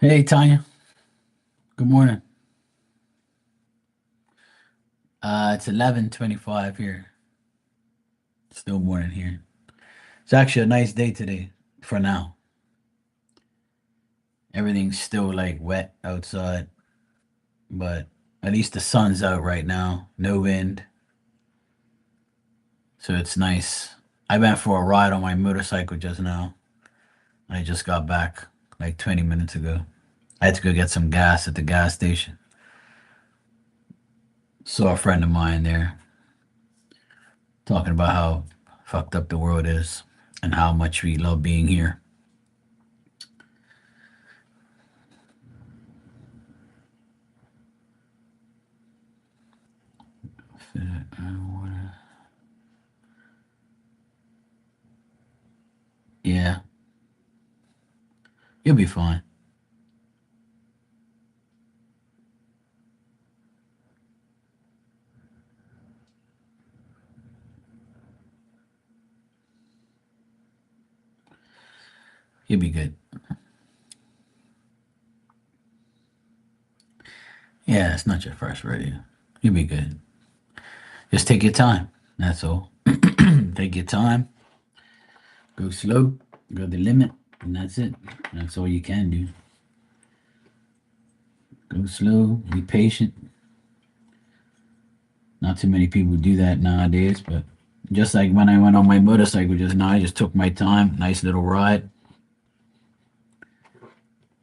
Hey Tanya, good morning. It's 11:25 here. Still morning here. It's actually a nice day today for now. Everything's still like wet outside, but at least the sun's out right now. No wind, so it's nice. I went for a ride on my motorcycle just now. I just got back like 20 minutes ago. I had to go get some gas at the gas station. Saw a friend of mine there talking about how fucked up the world is and how much we love being here. Yeah, you'll be fine. You'll be good. Yeah, it's not your first rodeo. You'll be good. Just take your time. That's all. Take your time. Go slow. Go the limit. And that's it. That's all you can do. Go slow. Be patient. Not too many people do that nowadays, but just like when I went on my motorcycle just now, I just took my time. Nice little ride.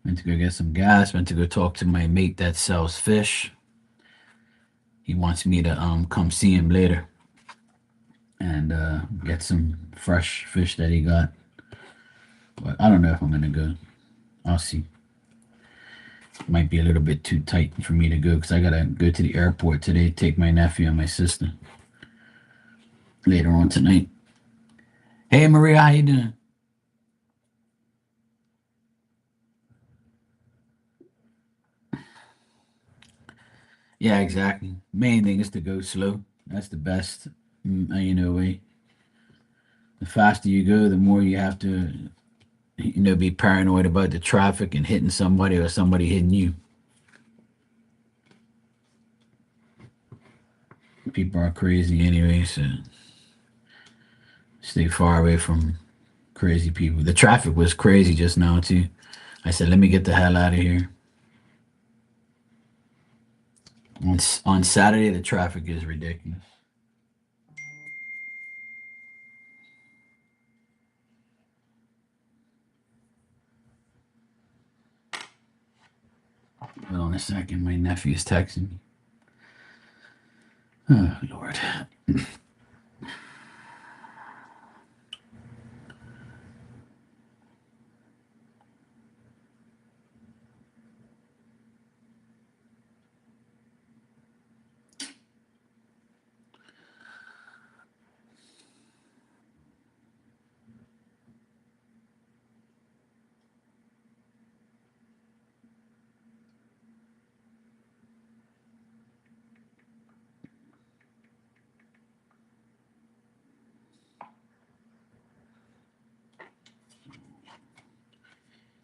Went to go get some gas. Went to go talk to my mate that sells fish. He wants me to come see him later and get some fresh fish that he got. But I don't know if I'm gonna go. I'll see. Might be a little bit too tight for me to go because I gotta go to the airport today, take my nephew and my sister later on tonight. Hey Maria, how you doing? Yeah, exactly. Main thing is to go slow. That's the best. Way. The faster you go, the more you have to, be paranoid about the traffic and hitting somebody or somebody hitting you. People are crazy anyway, so stay far away from crazy people. The traffic was crazy just now too. I said, let me get the hell out of here. On Saturday, the traffic is ridiculous. Hold on a second. My nephew's texting me. Oh, Lord.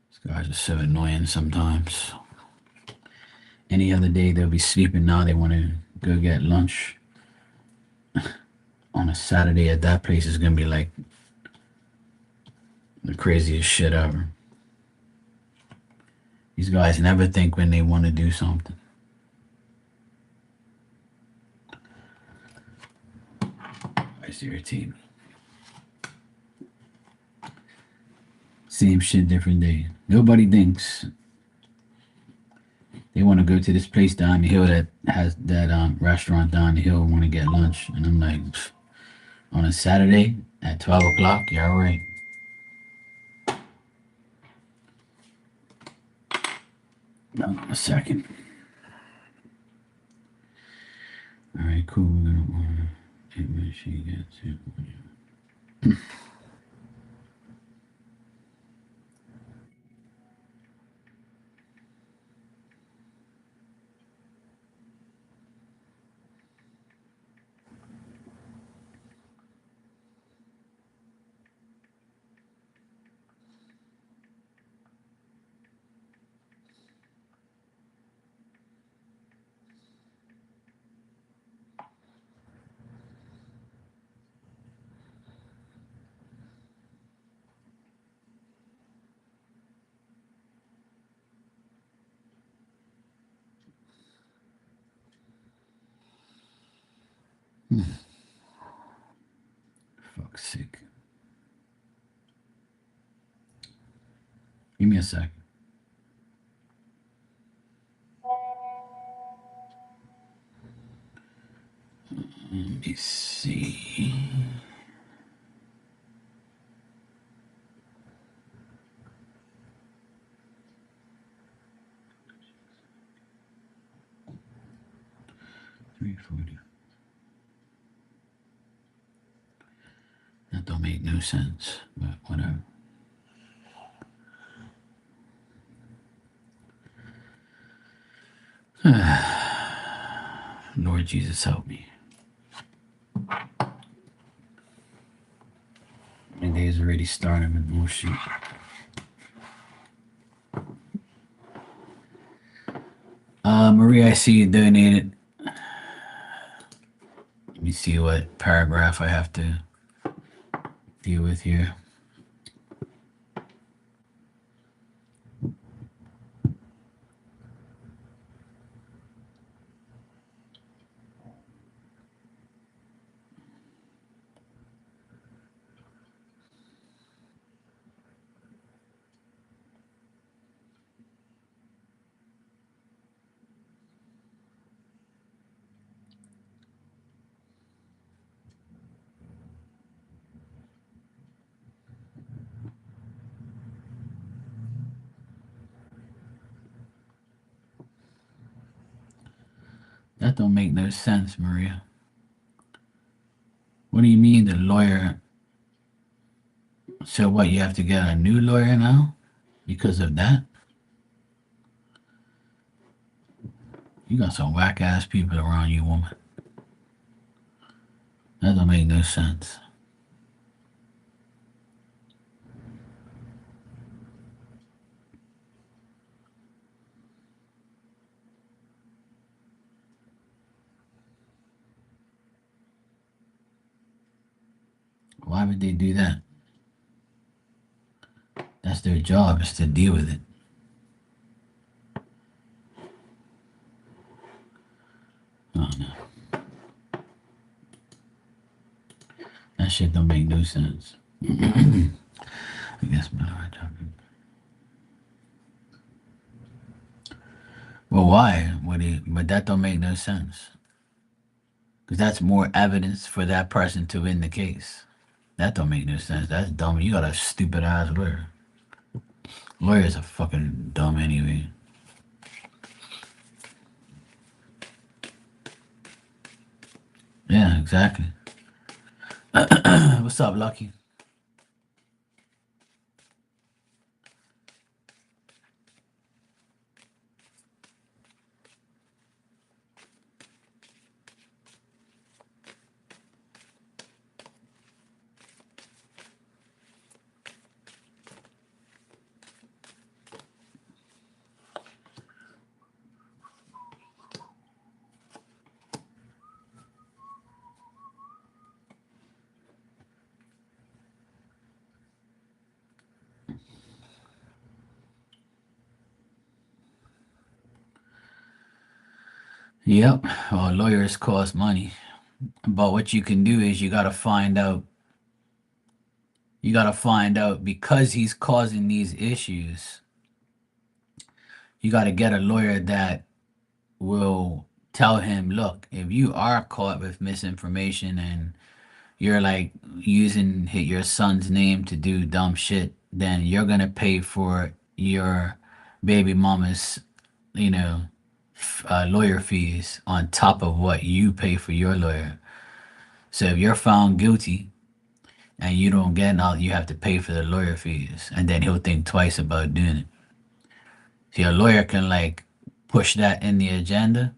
These guys are so annoying sometimes. Any other day, they'll be sleeping. Now they want to go get lunch. On a Saturday at that place is going to be like the craziest shit ever. These guys never think when they want to do something. It's irritating. Same shit, different day. Nobody thinks they want to go to this place down the hill that has that restaurant down the hill. Want to get lunch, and I'm like, "Pff, on a Saturday at 12 o'clock, you're all right." No, a second. All right, cool. We're gonna order it when she gets it. Fuck's sake. Give me a sec. Let me see. $340. That don't make no sense, but whatever. Lord Jesus, help me. My day's already started with bullshit. Maria, I see you donated. Let me see what paragraph I have to deal with here. That don't make no sense, Maria. What do you mean the lawyer? So what, you have to get a new lawyer now because of that? You got some whack ass people around you, woman. That don't make no sense. Why would they do that? That's their job, is to deal with it. Oh no. That shit don't make no sense. I guess my hard topic. Well, why would he? But that don't make no sense. Because that's more evidence for that person to win the case. That don't make no sense. That's dumb. You got a stupid ass lawyer. Lawyers are fucking dumb anyway. Yeah, exactly. What's up, Lucky? Yep. Well, lawyers cost money. But what you can do is you got to find out. You got to find out because he's causing these issues. You got to get a lawyer that will tell him, look, if you are caught with misinformation and you're like using your son's name to do dumb shit, then you're going to pay for your baby mama's, you know, lawyer fees on top of what you pay for your lawyer. So if you're found guilty and you don't get out, you have to pay for the lawyer fees, and then he'll think twice about doing it. So your lawyer can like push that in the agenda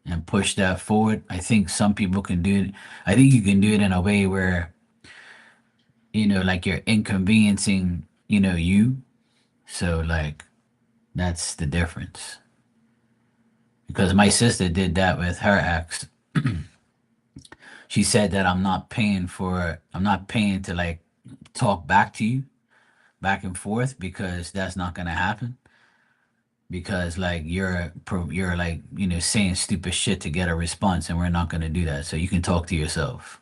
and push that forward. I think some people can do it. I think you can do it in a way where, like you're inconveniencing, you. So like that's the difference. Because my sister did that with her ex. She said that I'm not paying to like talk back to you back and forth because that's not going to happen. because like you're like, saying stupid shit to get a response, and we're not going to do that. So you can talk to yourself.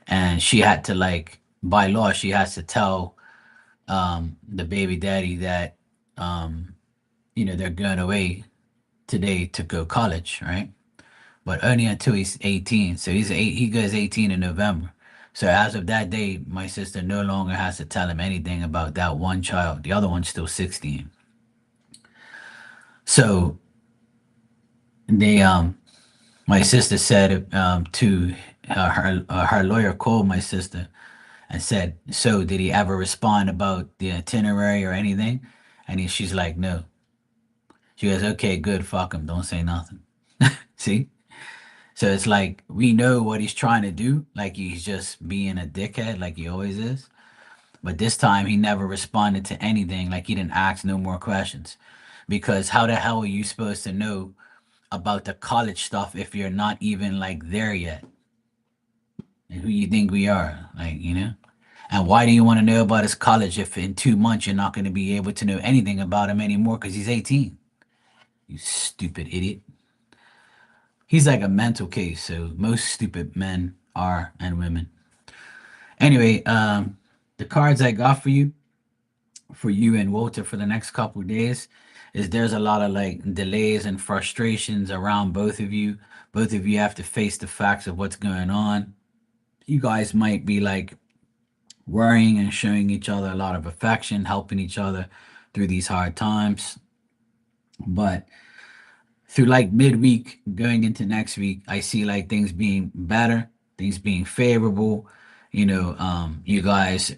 And she had to, like, by law, she has to tell the baby daddy that they're going away today to go college, right? But only until he's 18. So he goes 18 in November. So as of that day, my sister no longer has to tell him anything about that one child. The other one's still 16. So they my sister said to her lawyer called my sister and said, "So did he ever respond about the itinerary or anything?" And she's like, "No." She goes, "Okay, good. Fuck him. Don't say nothing." See? So it's like we know what he's trying to do. Like he's just being a dickhead, like he always is. But this time he never responded to anything. Like he didn't ask no more questions. Because how the hell are you supposed to know about the college stuff if you're not even like there yet? And who you think we are? Like. And why do you want to know about his college if in 2 months you're not going to be able to know anything about him anymore because he's 18? You stupid idiot. He's like a mental case, so most stupid men are, and women. Anyway, the cards I got for you and Walter for the next couple of days is there's a lot of like delays and frustrations around both of you. Both of you have to face the facts of what's going on. You guys might be like worrying and showing each other a lot of affection, helping each other through these hard times. But through like midweek going into next week, I see like things being better, things being favorable, you guys,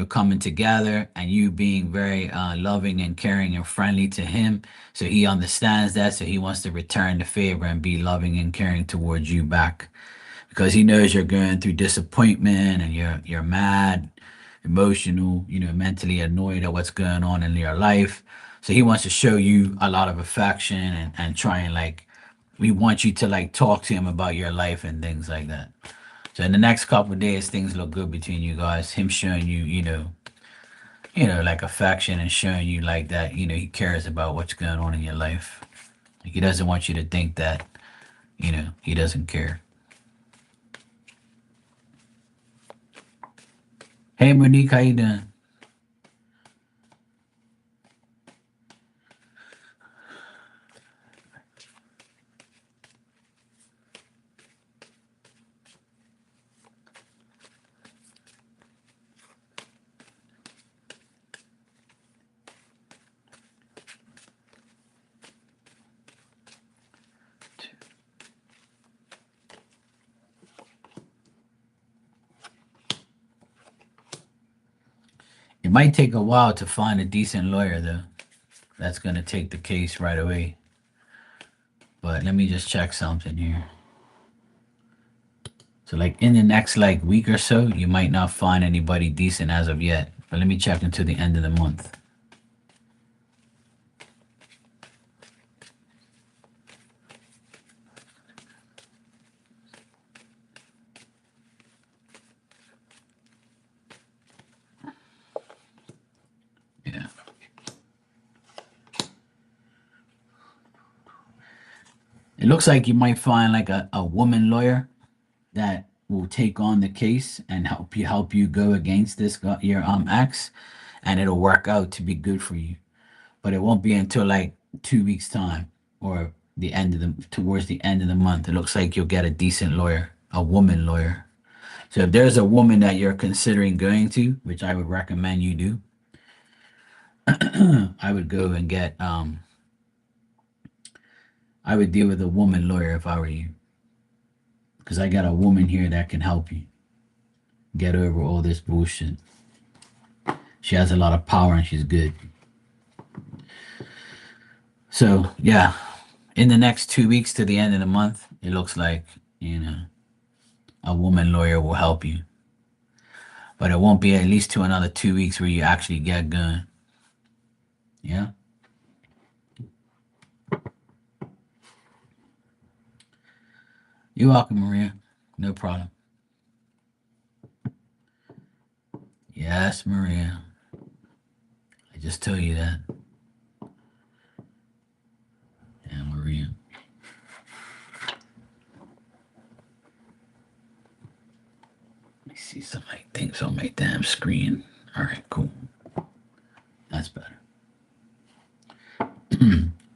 coming together and you being very loving and caring and friendly to him. So he understands that. So he wants to return the favor and be loving and caring towards you back because he knows you're going through disappointment and you're mad, emotional, mentally annoyed at what's going on in your life. So he wants to show you a lot of affection and try and like we want you to like talk to him about your life and things like that. So in the next couple of days, things look good between you guys. Him showing you, like affection and showing you like that, he cares about what's going on in your life. Like he doesn't want you to think that, he doesn't care. Hey Monique, how you doing? It might take a while to find a decent lawyer though. That's gonna take the case right away. But let me just check something here. So like in the next like week or so, you might not find anybody decent as of yet. But let me check until the end of the month. Yeah. It looks like you might find like a woman lawyer that will take on the case and help you go against your ex, and it'll work out to be good for you. But it won't be until like 2 weeks time or the end of the towards the end of the month. It looks like you'll get a decent lawyer, a woman lawyer. So if there's a woman that you're considering going to, which I would recommend you do, I would go and get I would deal with a woman lawyer if I were you, because I got a woman here that can help you get over all this bullshit. She has a lot of power and she's good. So yeah, in the next 2 weeks to the end of the month, it looks like a woman lawyer will help you, but it won't be at least to another 2 weeks where you actually get going. Yeah. You're welcome, Maria. No problem. Yes, Maria. I just told you that. Korean. Let me see somebody thinks on my damn screen. All right, cool. That's better.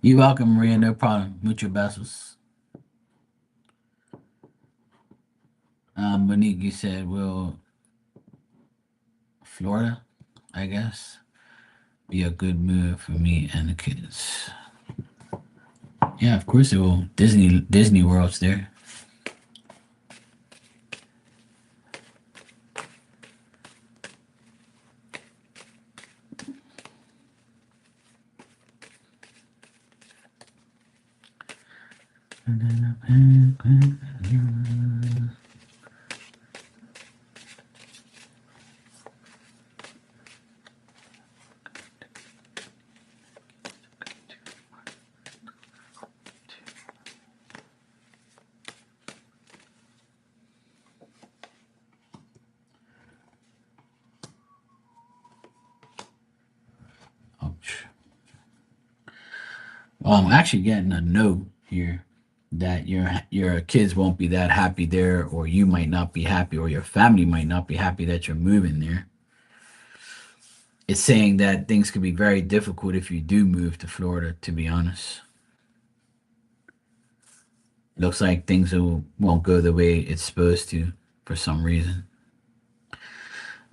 You welcome, Maria. No problem. Mucho besos. Monique, you said, well, Florida, I guess, be a good move for me and the kids. Yeah, of course it will. Disney World's there. Ouch. Well, I'm actually getting a note here that your kids won't be that happy there, or you might not be happy, or your family might not be happy that you're moving there. It's saying that things could be very difficult if you do move to Florida, to be honest. Looks like things won't go the way it's supposed to for some reason.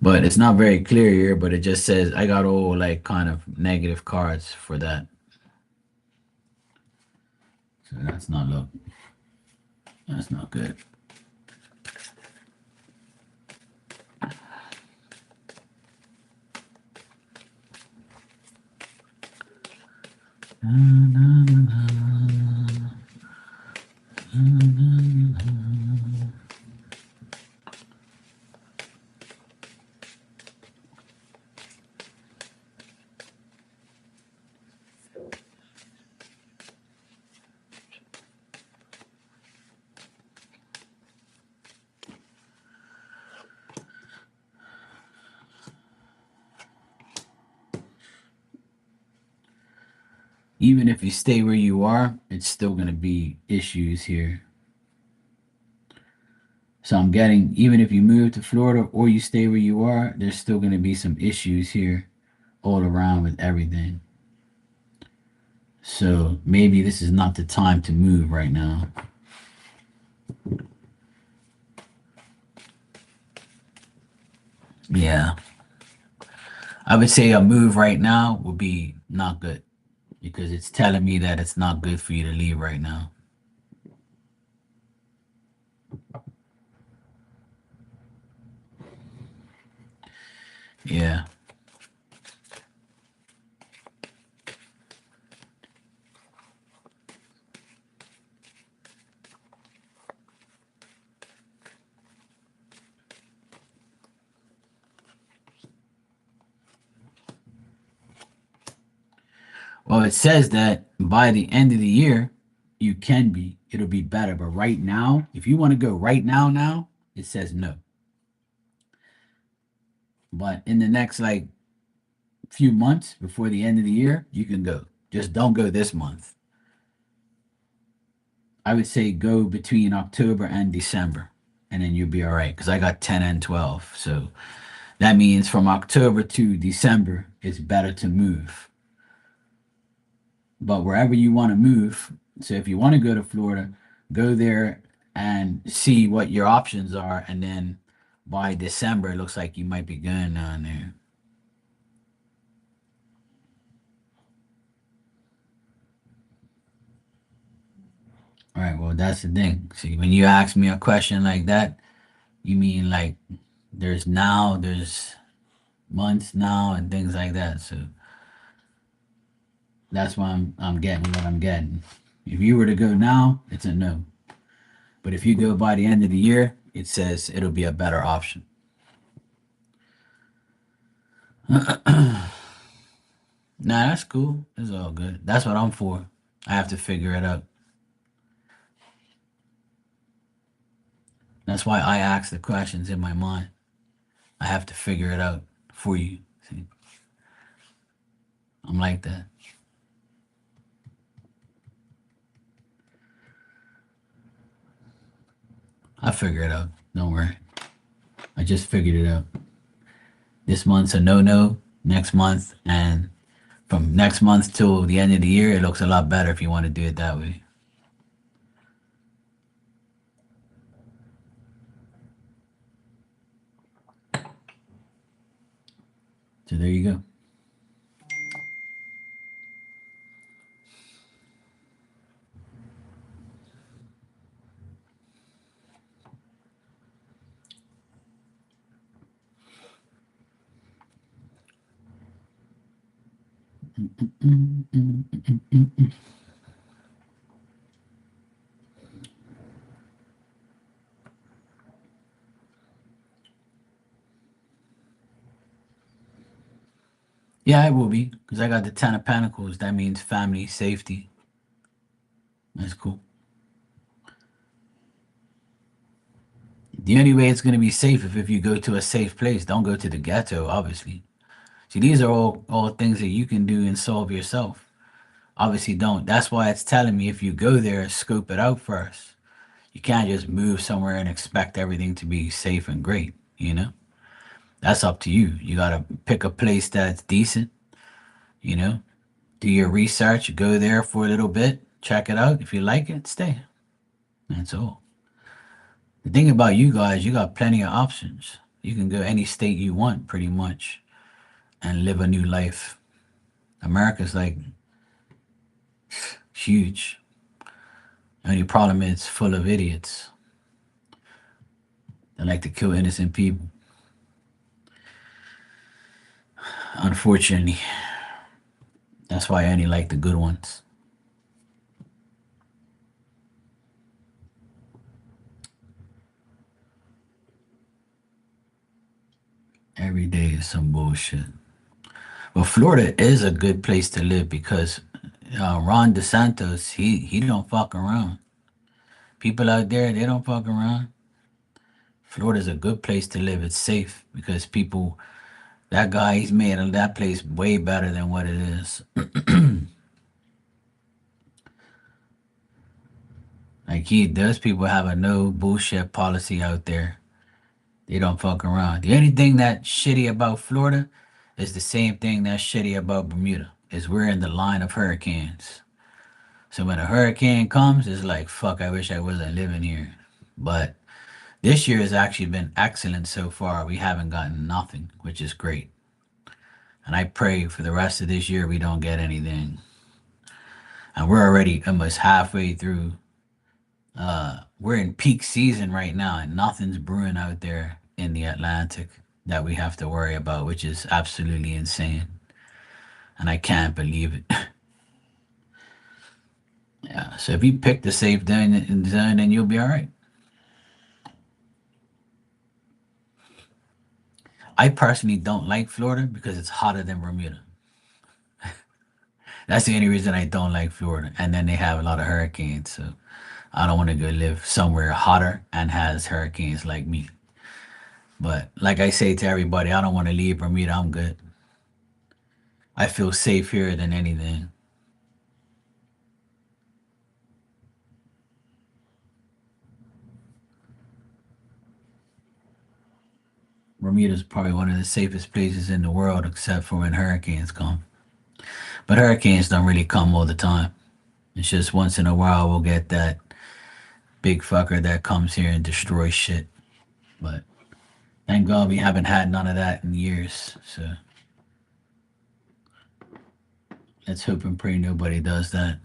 But it's not very clear here, but it just says I got all like kind of negative cards for that. So that's not good. Even if you stay where you are, it's still going to be issues here. So I'm getting, even if you move to Florida or you stay where you are, there's still going to be some issues here all around with everything. So maybe this is not the time to move right now. Yeah. I would say a move right now would be not good because it's telling me that it's not good for you to leave right now. Yeah. Well, it says that by the end of the year, it'll be better. But right now, if you want to go right now, it says no. But in the next like few months before the end of the year, you can go. Just don't go this month. I would say go between October and December, and then you'll be all right. Because I got 10 and 12. So that means from October to December, it's better to move. But wherever you want to move, so if you want to go to Florida, go there and see what your options are. And then by December, it looks like you might be going down there. All right. Well, that's the thing. See, when you ask me a question like that, you mean like there's months now and things like that. So that's why I'm getting what I'm getting. If you were to go now, it's a no. But if you go by the end of the year, it says it'll be a better option. Nah, that's cool. It's all good. That's what I'm for. I have to figure it out. That's why I ask the questions in my mind. I have to figure it out for you. See, I'm like that. I figure it out. Don't worry. I just figured it out. This month's a no-no. Next month, and from next month till the end of the year, it looks a lot better if you want to do it that way. So there you go. Yeah, it will be because I got the Ten of Pentacles. That means family safety. That's cool. The only way it's going to be safe if you go to a safe place. Don't go to the ghetto, obviously. See, these are all things that you can do and solve yourself. Obviously, don't. That's why it's telling me if you go there, scope it out first. You can't just move somewhere and expect everything to be safe and great, you know? That's up to you. You got to pick a place that's decent, you know? Do your research, go there for a little bit, check it out. If you like it, stay. That's all. The thing about you guys, you got plenty of options. You can go any state you want, pretty much, and live a new life. America's like huge. The only problem is it's full of idiots that like to kill innocent people. Unfortunately, that's why I only like the good ones. Every day is some bullshit. But Florida is a good place to live because Ron DeSantos, he don't fuck around. People out there, they don't fuck around. Florida's a good place to live. It's safe because people, that guy, he's made that place way better than what it is. Like those people have a no bullshit policy out there. They don't fuck around. The only thing that's shitty about Florida is the same thing that's shitty about Bermuda. Is we're in the line of hurricanes. So when a hurricane comes, it's like fuck. I wish I wasn't living here. But this year has actually been excellent so far. We haven't gotten nothing, which is great. And I pray for the rest of this year we don't get anything. And we're already almost halfway through. We're in peak season right now, and nothing's brewing out there in the Atlantic that we have to worry about, which is absolutely insane. And I can't believe it. Yeah. So if you pick the safe zone, then you'll be all right. I personally don't like Florida because it's hotter than Bermuda. That's the only reason I don't like Florida. And then they have a lot of hurricanes, so I don't want to go live somewhere hotter and has hurricanes like me. But like I say to everybody, I don't want to leave Bermuda. I'm good. I feel safe here than anything. Bermuda's probably one of the safest places in the world, except for when hurricanes come. But hurricanes don't really come all the time. It's just once in a while we'll get that big fucker that comes here and destroys shit. But thank God we haven't had none of that in years. So let's hope and pray nobody does that.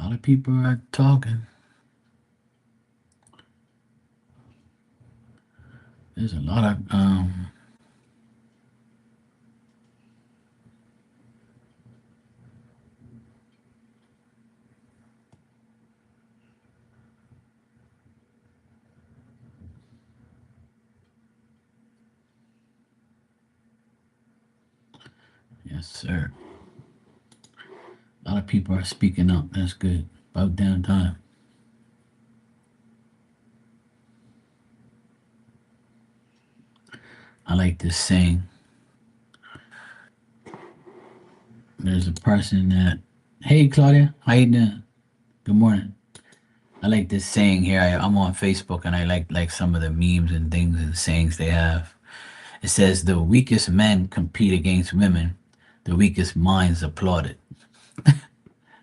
A lot of people are talking. There's a lot of Yes, sir. A lot of people are speaking up. That's good. About damn time. I like this saying. There's a person that, hey Claudia, how you doing? Good morning. I like this saying here. I'm on Facebook and I like some of the memes and things and sayings they have. It says the weakest men compete against women, the weakest minds applaud it.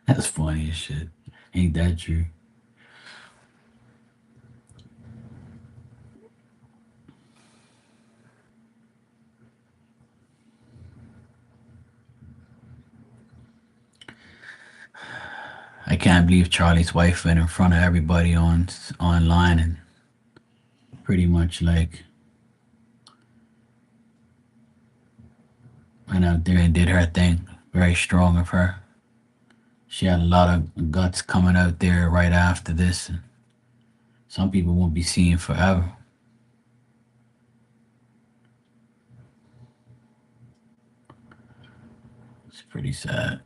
That's funny as shit. Ain't that true? I can't believe Charlie's wife went in front of everybody on online and pretty much like went out there and did her thing. Very strong of her. She had a lot of guts coming out there right after this. And some people won't be seeing forever. It's pretty sad.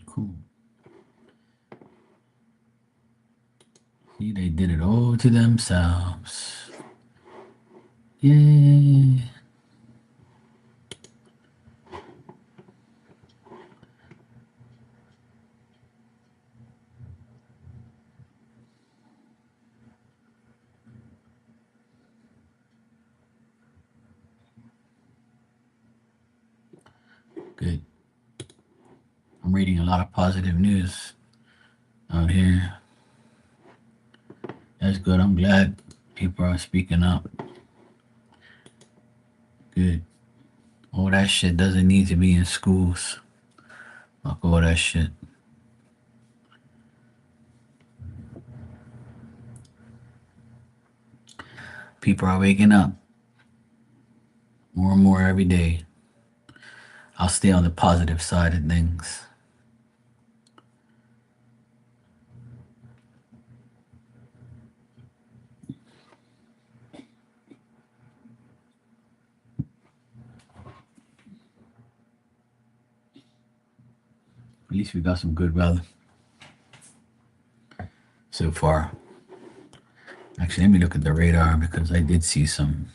Cool. See, they did it all to themselves. Yay. Good. I'm reading a lot of positive news out here. That's good. I'm glad people are speaking up. Good. All that shit doesn't need to be in schools. Fuck all that shit. People are waking up more and more every day. I'll stay on the positive side of things. At least we got some good weather so far. Actually, let me look at the radar because I did see some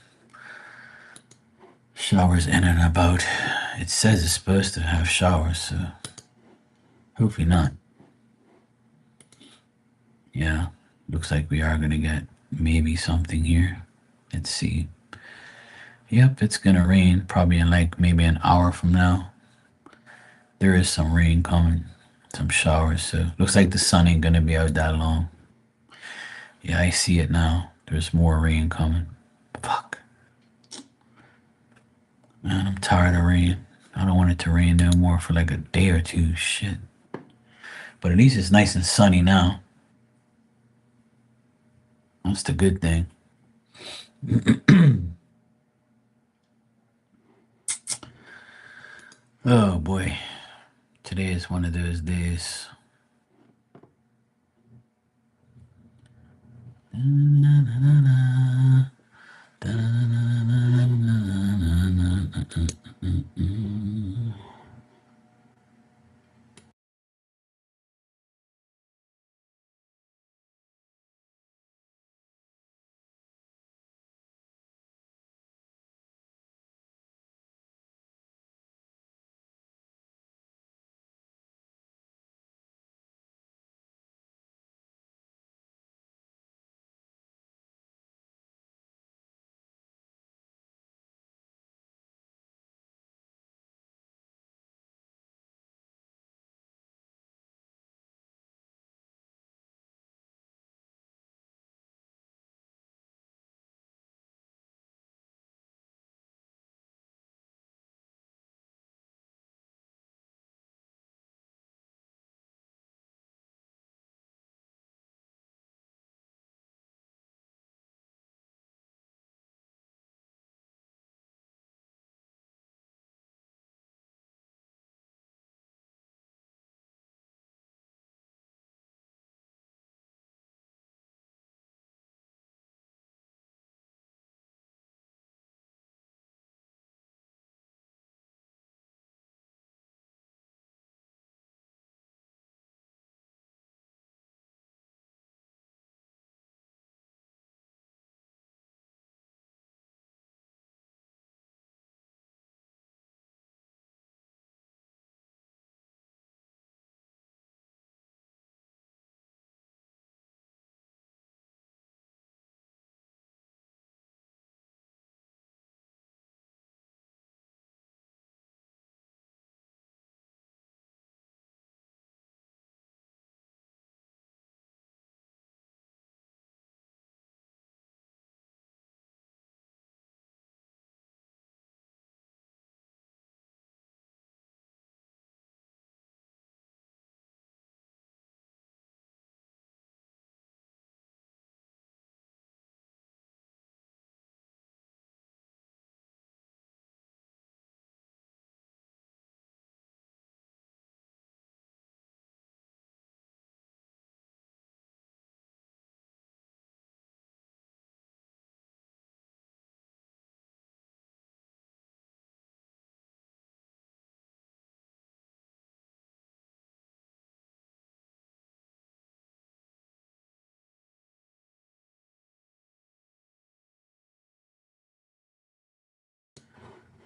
showers in and about. It says it's supposed to have showers, so hopefully not. Yeah, looks like we are gonna get maybe something here. Let's see. Yep, it's gonna rain probably in like maybe an hour from now. There is some rain coming, some showers, so looks like the sun ain't gonna be out that long. Yeah, I see it now. There's more rain coming. Fuck. Man, I'm tired of rain. I don't want it to rain no more for like a day or two. Shit. But at least it's nice and sunny now. That's the good thing. Oh boy. Today is one of those days.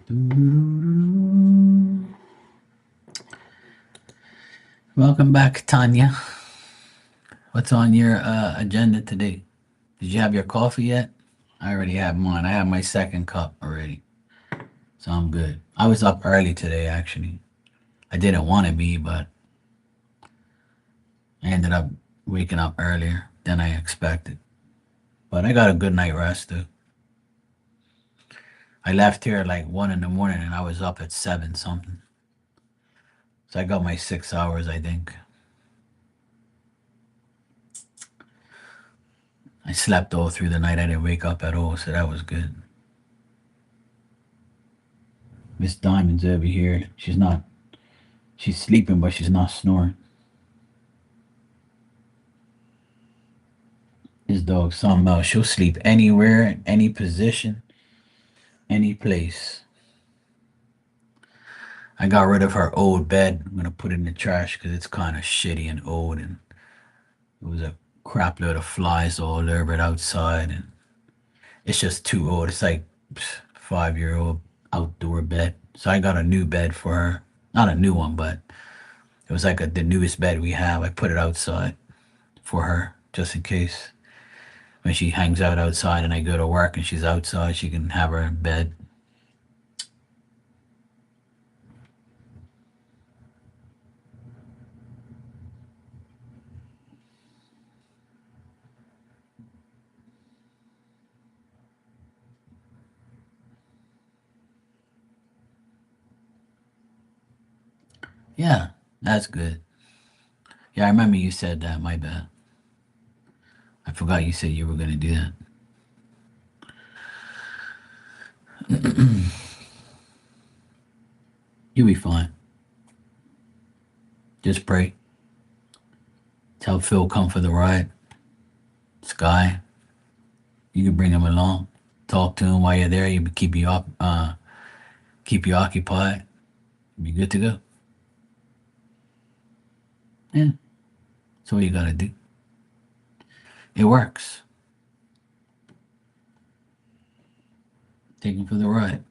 Welcome back, Tanya. What's on your agenda today? Did you have your coffee yet? I already have mine. I have my second cup already, so I'm good. I was up early today, actually. I didn't want to be, but I ended up waking up earlier than I expected. But I got a good night rest, too. I left here at like 1 in the morning and I was up at 7 something. So I got my 6 hours, I think. I slept all through the night. I didn't wake up at all, so that was good. Miss Diamond's over here. She's sleeping, but she's not snoring. This dog's something else. She'll sleep anywhere, any position, any place. I got rid of her old bed. I'm gonna put it in the trash because it's kind of shitty and old, and it was a crap load of flies all over it outside, and it's just too old. It's like 5-year-old outdoor bed. So I got a new bed for her. Not a new one, but it was like the newest bed we have. I put it outside for her just in case when she hangs out outside and I go to work and she's outside, she can have her in bed. Yeah, that's good. Yeah, I remember you said that. My bad. I forgot you said you were going to do that. You'll be fine. Just pray. Tell Phil come for the ride. Sky, you can bring him along. Talk to him while you're there. You keep you up, keep you occupied. Be good to go. Yeah, that's all you gotta do. It works. Take him for the ride.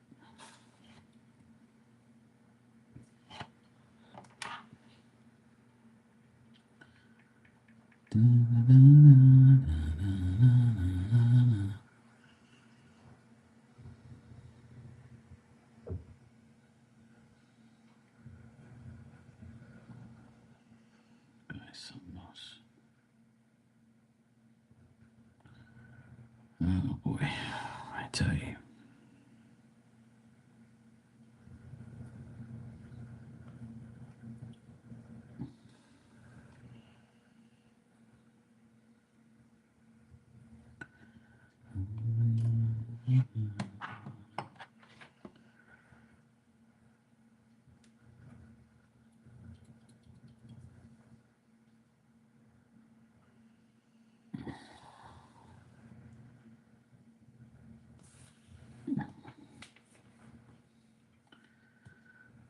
Something else. Oh boy, I tell you.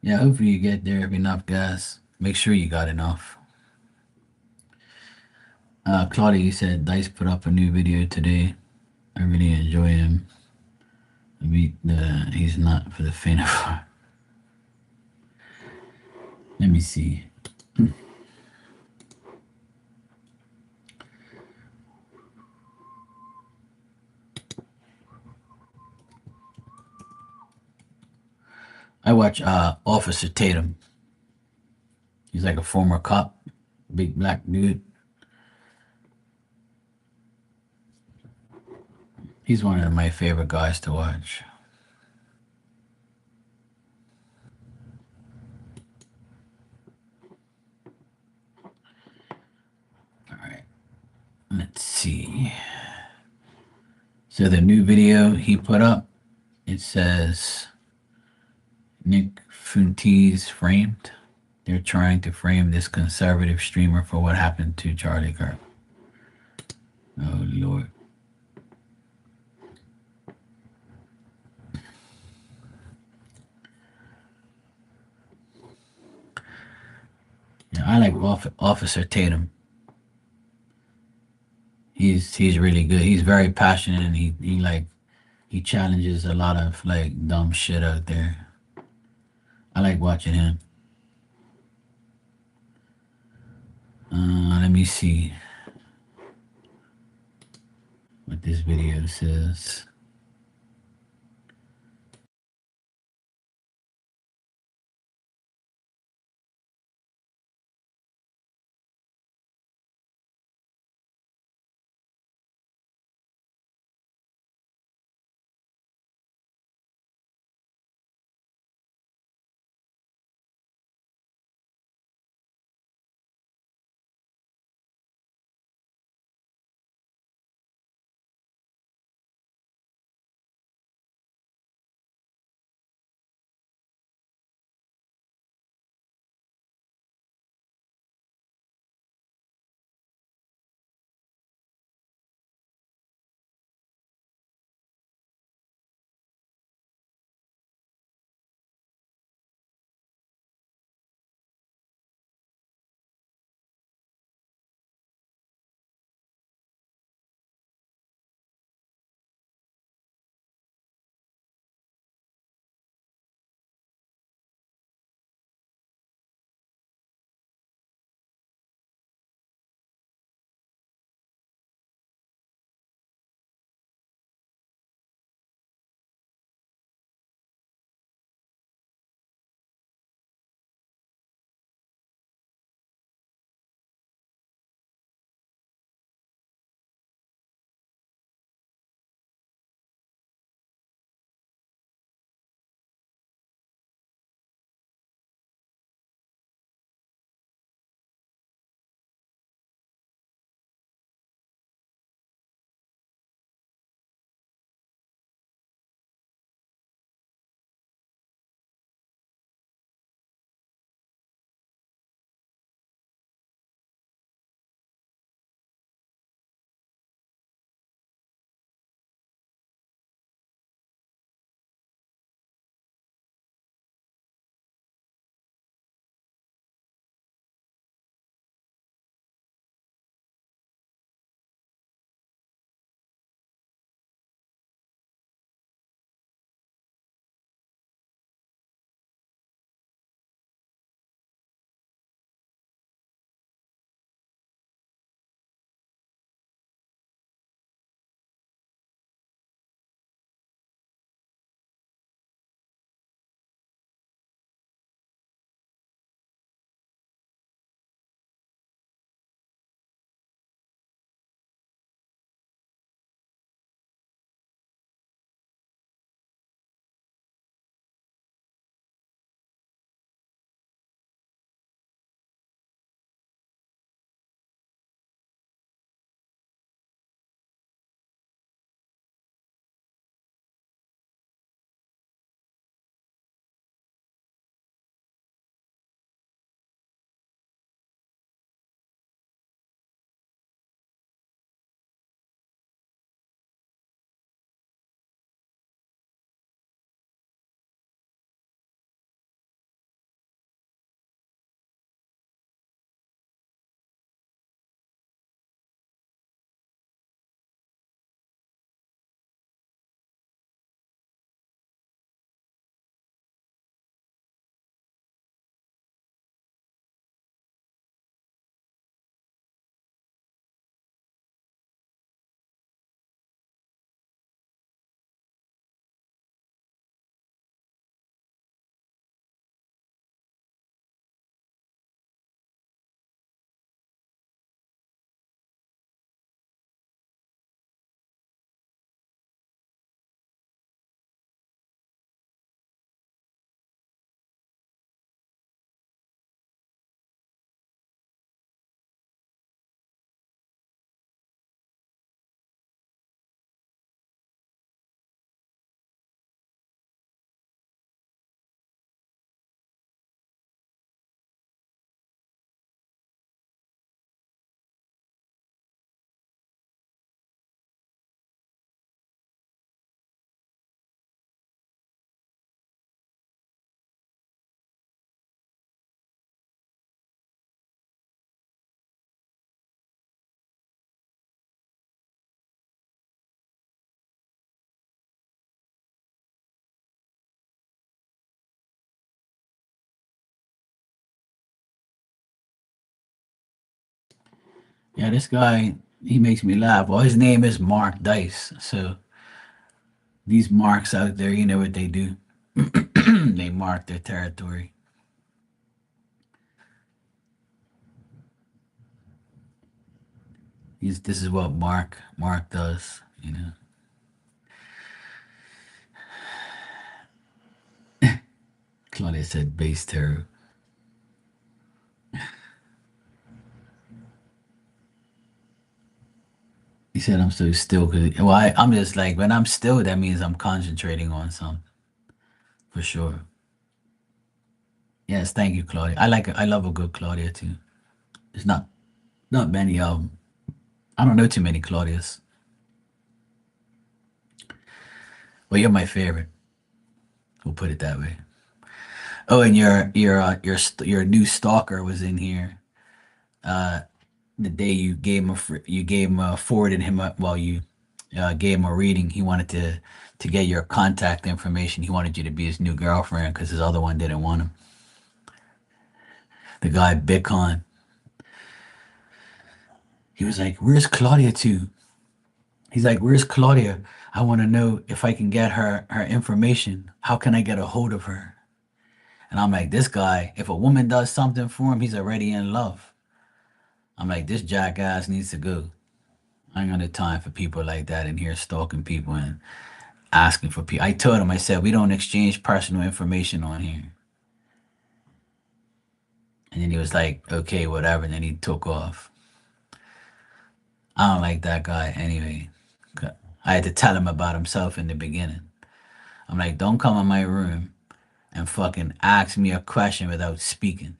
Yeah, hopefully you get there with enough gas. Make sure you got enough. Claudia, you said Dice put up a new video today. I really enjoy him. He's not for the faint of heart. Let me see. I watch Officer Tatum. He's like a former cop, big black dude. He's one of my favorite guys to watch. All right, let's see. So the new video he put up, it says Nick Fuentes framed. They're trying to frame this conservative streamer for what happened to Charlie Kirk. Oh Lord. Yeah, I like Officer Tatum. He's really good. He's very passionate and he like He challenges a lot of like dumb shit out there. I like watching him. Let me see what this video says. Yeah, this guy, he makes me laugh. Well, his name is Mark Dice. So these marks out there, you know what they do? They mark their territory. This is what Mark does, you know. Claudia said base terror. He said I'm so still because well, I'm just like when I'm still, that means I'm concentrating on something for sure. Yes, thank you, Claudia. I love a good Claudia too. There's not many of them. I don't know too many Claudias, but you're my favorite. We'll put it that way. Oh, and your new stalker was in here. Uh, the day you gave him forwarded him up while you gave him a reading. He wanted to get your contact information. He wanted you to be his new girlfriend because his other one didn't want him. The guy Bitcoin. He was like, "Where's Claudia to?" He's like, "Where's Claudia? I want to know if I can get her information. How can I get a hold of her?" And I'm like, this guy, if a woman does something for him, he's already in love. I'm like, this jackass needs to go. I ain't got no time for people like that in here stalking people and asking for people. I told him, I said, we don't exchange personal information on here. And then he was like, okay, whatever. And then he took off. I don't like that guy anyway. I had to tell him about himself in the beginning. I'm like, don't come in my room and fucking ask me a question without speaking.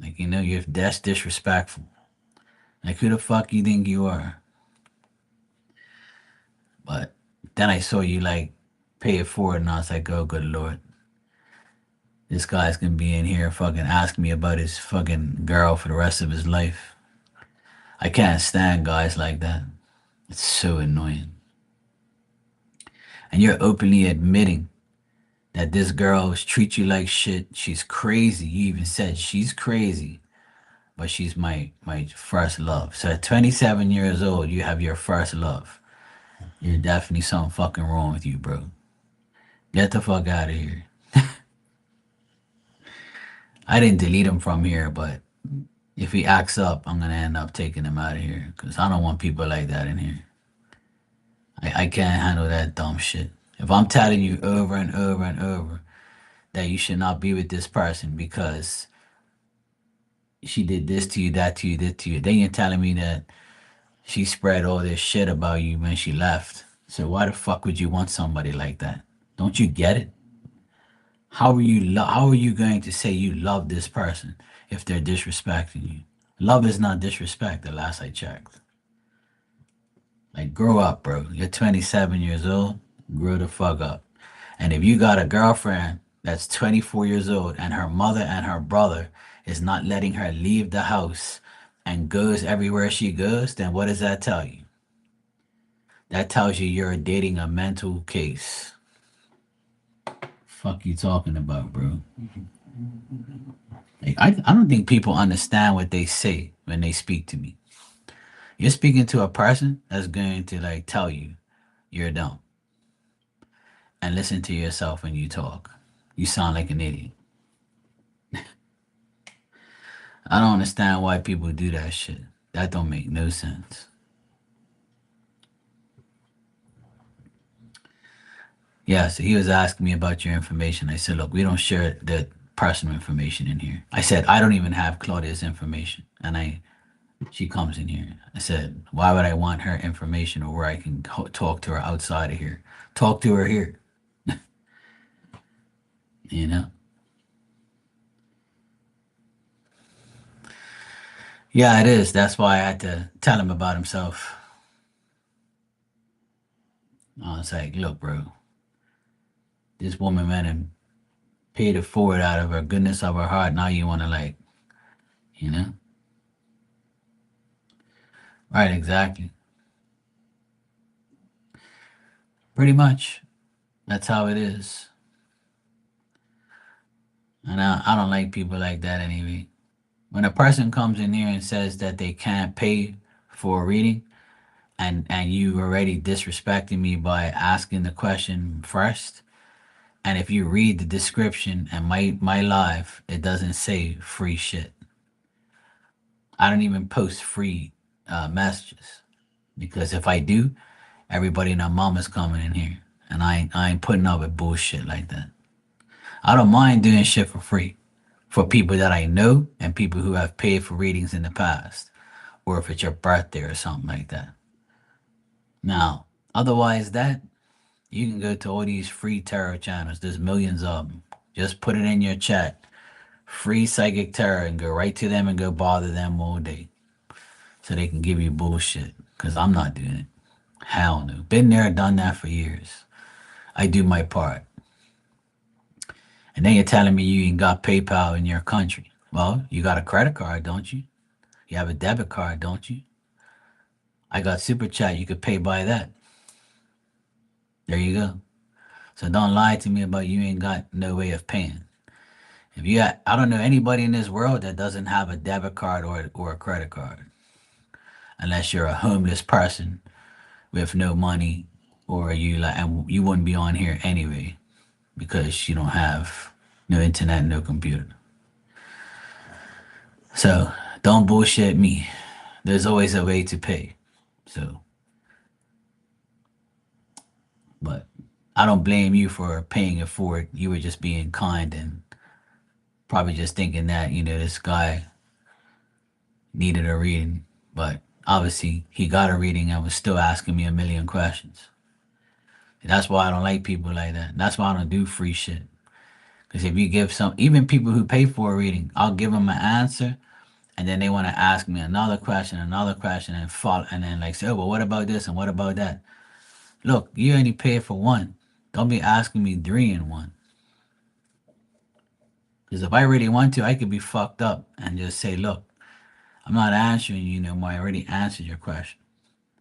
Like, you know, that's disrespectful. Like, who the fuck you think you are? But then I saw you like pay it forward, and I was like, oh, good lord, this guy's gonna be in here fucking asking me about his fucking girl for the rest of his life. I can't stand guys like that. It's so annoying. And you're openly admitting that this girl treats you like shit. She's crazy. You even said she's crazy, but she's my first love. So at 27 years old, you have your first love. You're definitely something fucking wrong with you, bro. Get the fuck out of here. I didn't delete him from here, but if he acts up, I'm gonna end up taking him out of here because I don't want people like that in here. I can't handle that dumb shit. If I'm telling you over and over and over that you should not be with this person because she did this to you, that to you, this to you, then you're telling me that she spread all this shit about you when she left. So why the fuck would you want somebody like that? Don't you get it? How are you going to say you love this person if they're disrespecting you? Love is not disrespect, the last I checked. Like, grow up, bro. You're 27 years old. Grow the fuck up. And if you got a girlfriend that's 24 years old and her mother and her brother is not letting her leave the house and goes everywhere she goes, then what does that tell you? That tells you you're dating a mental case. Fuck you talking about, bro? Like, I don't think people understand what they say when they speak to me. You're speaking to a person that's going to like tell you you're dumb and listen to yourself when you talk. You sound like an idiot. I don't understand why people do that shit. That don't make no sense. Yeah, so he was asking me about your information. I said, look, we don't share the personal information in here. I said, I don't even have Claudia's information. And she comes in here. I said, why would I want her information or where I can talk to her outside of here? Talk to her here, you know? Yeah, it is. That's why I had to tell him about himself. I was like, look, bro, this woman went and paid it forward out of her goodness of her heart. Now you want to, like, you know? Right, exactly. Pretty much. That's how it is. And I don't like people like that anyway. When a person comes in here and says that they can't pay for a reading, and you already disrespecting me by asking the question first. And if you read the description and my live, it doesn't say free shit. I don't even post free messages because if I do, everybody and their mama's coming in here, and I ain't putting up with bullshit like that. I don't mind doing shit for free for people that I know and people who have paid for readings in the past, or if it's your birthday or something like that. Now, otherwise that, you can go to all these free tarot channels. There's millions of them. Just put it in your chat. Free psychic tarot and go right to them and go bother them all day so they can give you bullshit. Because I'm not doing it. Hell no. Been there, done that for years. I do my part. And then you're telling me you ain't got PayPal in your country. Well, you got a credit card, don't you? You have a debit card, don't you? I got Super Chat. You could pay by that. There you go. So don't lie to me about you ain't got no way of paying. If you got, I don't know anybody in this world that doesn't have a debit card or a credit card, unless you're a homeless person with no money, or you like, and you wouldn't be on here anyway because you don't have no internet, no computer. So don't bullshit me. There's always a way to pay. So, but I don't blame you for paying it forward. You were just being kind and probably just thinking that, this guy needed a reading. But obviously, he got a reading and was still asking me a million questions. That's why I don't like people like that. That's why I don't do free shit. Because if you give even people who pay for a reading, I'll give them an answer, and then they want to ask me another question, and follow, and then like say, oh, well, what about this and what about that? Look, you only paid for one. Don't be asking me three in one. Because if I really want to, I could be fucked up and just say, look, I'm not answering you no more. I already answered your question.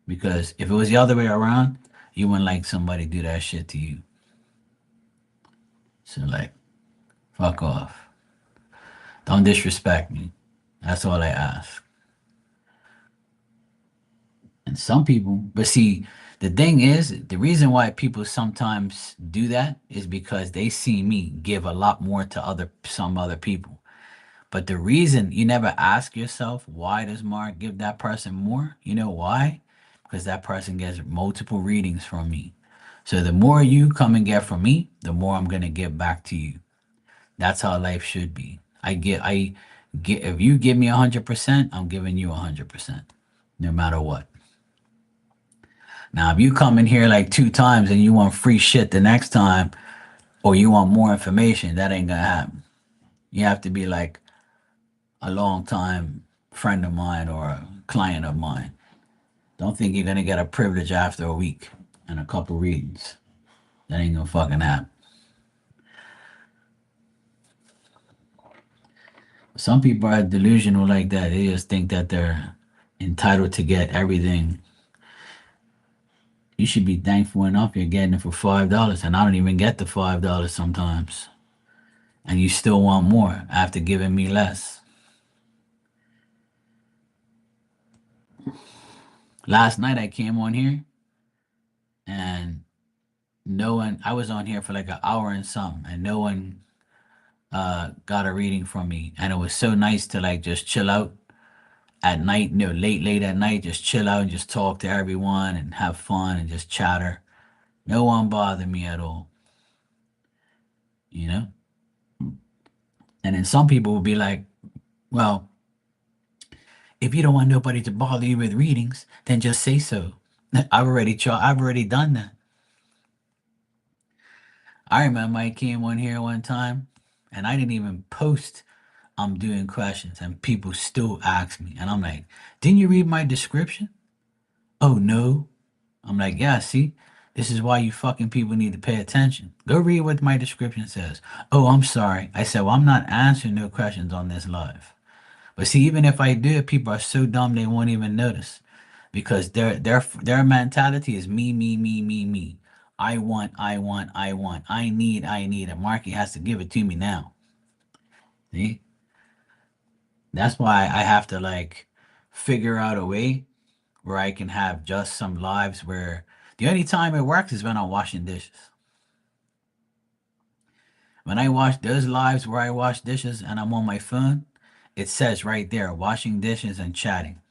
Because if it was the other way around, you wouldn't like somebody do that shit to you. So like, fuck off. Don't disrespect me. That's all I ask. And some people, but see, the thing is, the reason why people sometimes do that is because they see me give a lot more to some other people. But the reason you never ask yourself, why does Mark give that person more? You know why? Because that person gets multiple readings from me. So the more you come and get from me, the more I'm gonna give back to you. That's how life should be. I get if you give me 100%, I'm giving you 100%, no matter what. Now, if you come in here like two times and you want free shit the next time, or you want more information, that ain't gonna happen. You have to be like a long time friend of mine or a client of mine. Don't think you're gonna get a privilege after a week and a couple readings. That ain't gonna fucking happen. Some people are delusional like that. They just think that they're entitled to get everything. You should be thankful enough you're getting it for $5, and I don't even get the $5 sometimes. And you still want more after giving me less. Last night I came on here and no one, I was on here for like an hour and something, and no one got a reading from me. And it was so nice to like just chill out at night, late at night, just chill out and just talk to everyone and have fun and just chatter. No one bothered me at all, you know? And then some people will be like, well, if you don't want nobody to bother you with readings, then just say so. I've already done that. I remember I came on here one time and I didn't even post I'm doing questions and people still ask me. And I'm like, didn't you read my description? Oh no. I'm like, yeah, see, this is why you fucking people need to pay attention. Go read what my description says. Oh, I'm sorry. I said, well, I'm not answering no questions on this live. But see, even if I do, people are so dumb they won't even notice because their mentality is me, me, me, me, me. I want, I want, I want. I need, I need. And Marky has to give it to me now. See, that's why I have to like figure out a way. where I can have just some lives where the only time it works is when I'm washing dishes. When I watch those lives where I wash dishes and I'm on my phone, it says right there washing dishes and chatting.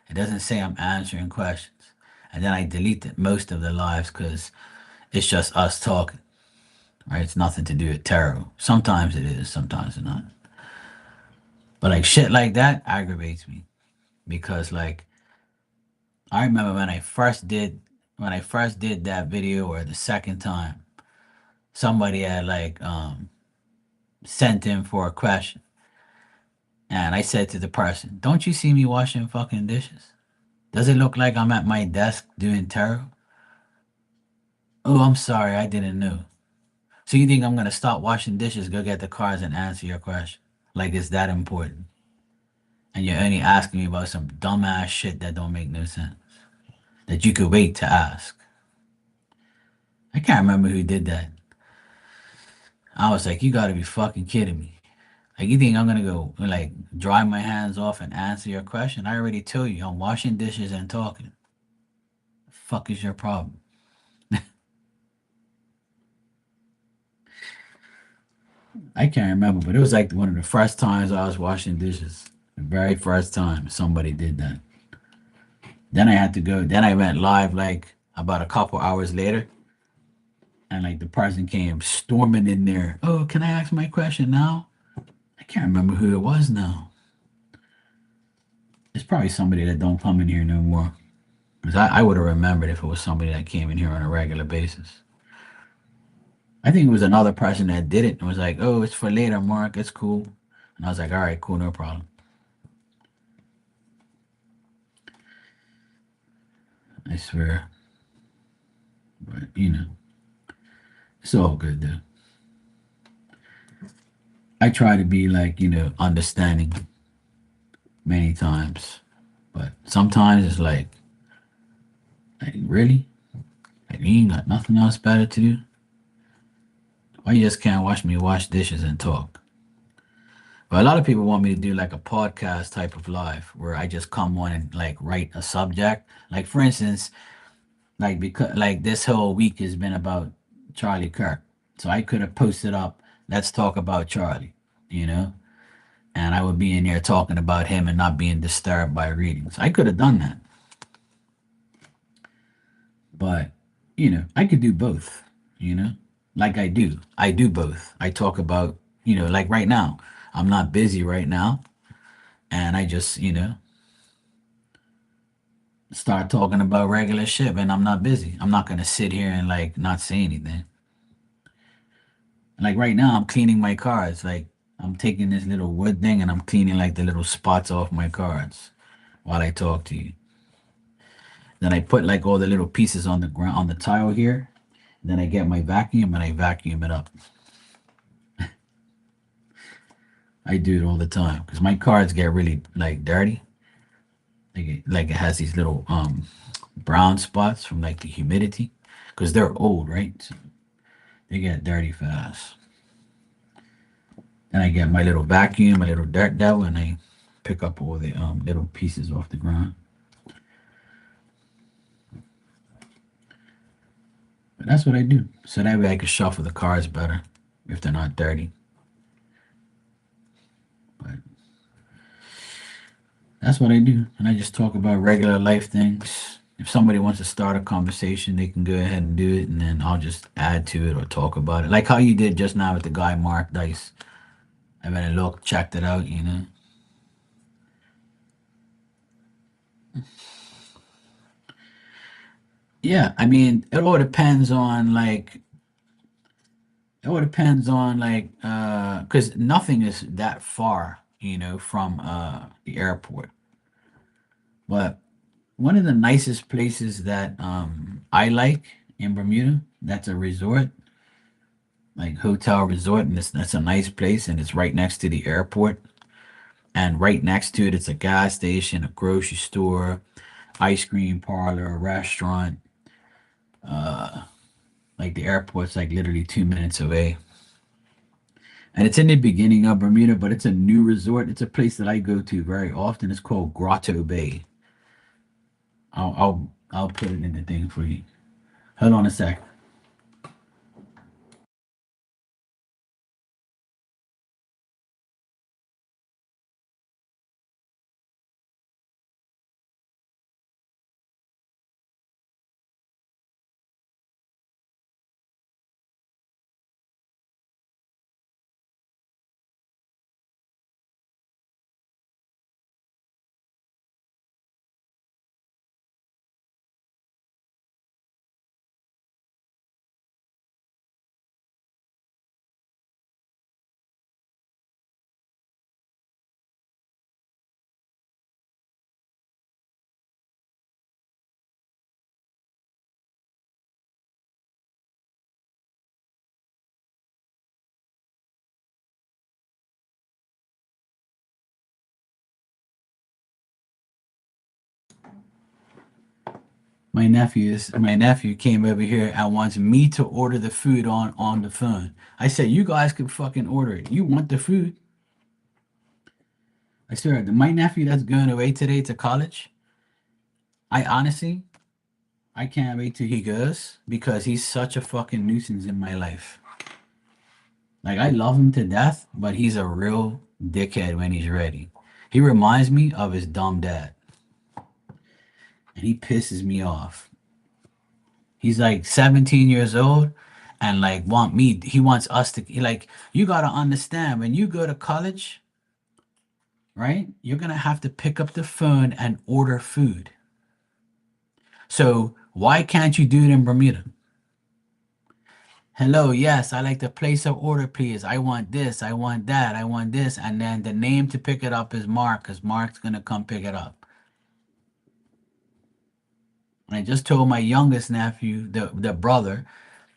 It doesn't say I'm answering questions. And then I delete most of the lives because it's just us talking, right? It's nothing to do with tarot. Sometimes it is, sometimes it's not. But like shit like that aggravates me because like I remember when I first did that video or the second time, somebody had like sent in for a question. And I said to the person, "Don't you see me washing fucking dishes? Does it look like I'm at my desk doing tarot?" "Oh, I'm sorry, I didn't know." "So you think I'm gonna stop washing dishes, go get the cards, and answer your question? Like it's that important? And you're only asking me about some dumbass shit that don't make no sense that you could wait to ask." I can't remember who did that. I was like, "You gotta be fucking kidding me. Like you think I'm gonna go like dry my hands off and answer your question? I already told you I'm washing dishes and talking. The fuck is your problem?" I can't remember, but it was like one of the first times I was washing dishes. The very first time somebody did that. Then I had to go. Then I went live like about a couple hours later, and like the person came storming in there. "Oh, can I ask my question now?" I can't remember who it was now. It's probably somebody that don't come in here no more. Because I would have remembered if it was somebody that came in here on a regular basis. I think it was another person that did it and was like, "Oh, it's for later, Mark. It's cool." And I was like, "All right, cool, no problem." I swear. But, it's all good, though. I try to be like, understanding many times. But sometimes it's like really? Like, you ain't got nothing else better to do? Why you just can't watch me wash dishes and talk? But a lot of people want me to do like a podcast type of live where I just come on and like write a subject. Like for instance, like because like this whole week has been about Charlie Kirk. So I could have posted up, let's talk about Charlie, you know? And I would be in there talking about him and not being disturbed by readings. I could have done that. But, I could do both, you know? Like I do. I do both. I talk about, like right now. I'm not busy right now. And I just, start talking about regular shit and I'm not busy. I'm not gonna sit here and like not say anything. Like right now I'm cleaning my cards. Like I'm taking this little wood thing and I'm cleaning like the little spots off my cards while I talk to you. Then I put like all the little pieces on the ground on the tile here. Then I get my vacuum and I vacuum it up. I do it all the time because my cards get really like dirty. Like it has these little brown spots from like the humidity because they're old, right? So they get dirty fast. Then I get my little vacuum, my little dirt devil, and I pick up all the little pieces off the ground. But that's what I do. So that way I can shuffle the cards better if they're not dirty. But that's what I do. And I just talk about regular life things. If somebody wants to start a conversation, they can go ahead and do it, and then I'll just add to it or talk about it. Like how you did just now with the guy Mark Dice. I went and looked, checked it out. Yeah, I mean, because nothing is that far, from the airport. But one of the nicest places that I like in Bermuda, that's a resort, like hotel resort, and that's a nice place, and it's right next to the airport. And right next to it, it's a gas station, a grocery store, ice cream parlor, a restaurant. Like the airport's like literally 2 minutes away. And it's in the beginning of Bermuda, but it's a new resort. It's a place that I go to very often. It's called Grotto Bay. I'll put it in the thing for you. Hold on a sec. My nephew came over here and wants me to order the food on the phone. I said, you guys can fucking order it. You want the food? I swear, my nephew that's going away today to college. I honestly, I can't wait till he goes because he's such a fucking nuisance in my life. Like I love him to death, but he's a real dickhead when he's ready. He reminds me of his dumb dad, and he pisses me off. He's like 17 years old and like he wants us to like you got to understand when you go to college, right? You're going to have to pick up the phone and order food. So, why can't you do it in Bermuda? Hello, yes, I like to place an order, please. I want this, I want that, I want this, and then the name to pick it up is Mark, because Mark's gonna come pick it up. And I just told my youngest nephew, the brother,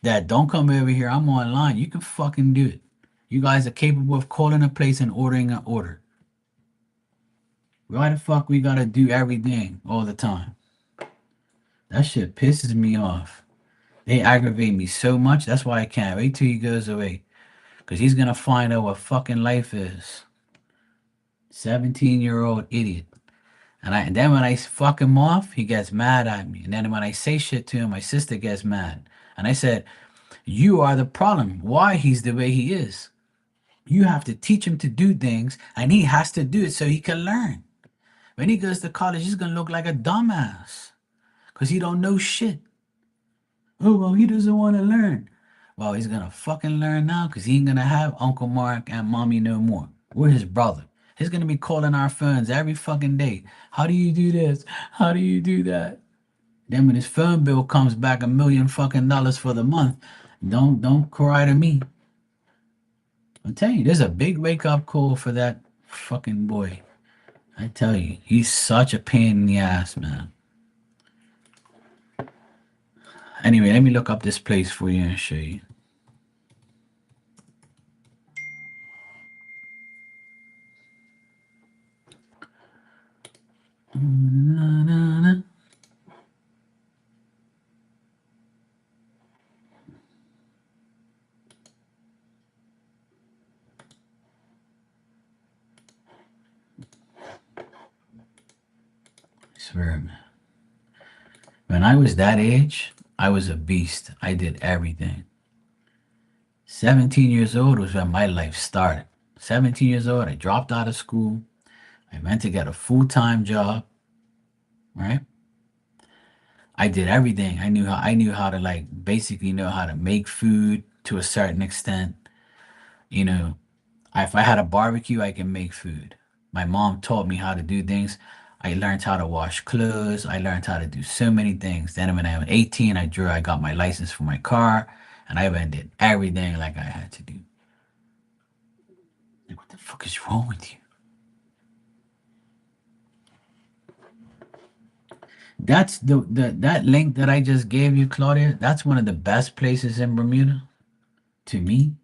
that don't come over here. I'm online. You can fucking do it. You guys are capable of calling a place and ordering an order. Why the fuck we gotta do everything all the time? That shit pisses me off. They aggravate me so much. That's why I can't wait till he goes away. Because he's gonna find out what fucking life is. 17-year-old idiot. And then when I fuck him off, he gets mad at me. And then when I say shit to him, my sister gets mad. And I said, you are the problem. Why he's the way he is. You have to teach him to do things, and he has to do it so he can learn. When he goes to college, he's gonna look like a dumbass because he don't know shit. Oh well, he doesn't want to learn. Well, he's gonna fucking learn now because he ain't gonna have Uncle Mark and Mommy no more. We're his brother. He's gonna be calling our phones every fucking day. How do you do this? How do you do that? Then when his phone bill comes back $1 million fucking dollars for the month, don't cry to me. I'm telling you, there's a big wake up call for that fucking boy. I tell you, he's such a pain in the ass, man. Anyway, let me look up this place for you and show you. I swear, man. When I was that age, I was a beast. I did everything. 17 years old was when my life started. 17 years old, I dropped out of school. I went to get a full-time job, right? I did everything. I knew how to like basically know how to make food to a certain extent. You know, if I had a barbecue, I can make food. My mom taught me how to do things. I learned how to wash clothes. I learned how to do so many things. Then when I was 18, I got my license for my car, and I went and did everything like I had to do. Like, what the fuck is wrong with you? That's the that link that I just gave you, Claudia. That's one of the best places in Bermuda to me.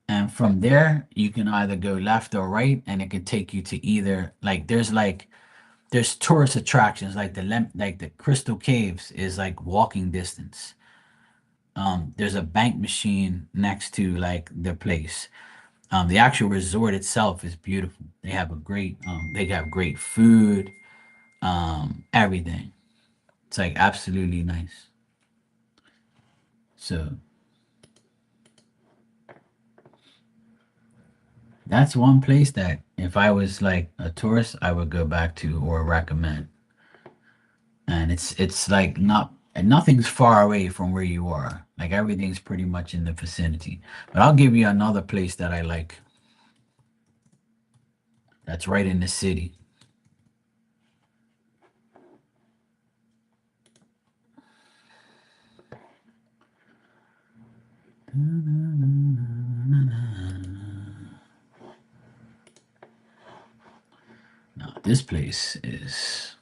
And from there, you can either go left or right, and it can take you to either there's tourist attractions like like the Crystal Caves is like walking distance. There's a bank machine next to like the place. The actual resort itself is beautiful. They have great food. everything. It's like absolutely nice. So that's one place that if I was like a tourist, I would go back to or recommend. And it's like not and nothing's far away from where you are. Like everything's pretty much in the vicinity. But I'll give you another place that I like that's right in the city. Now, this place is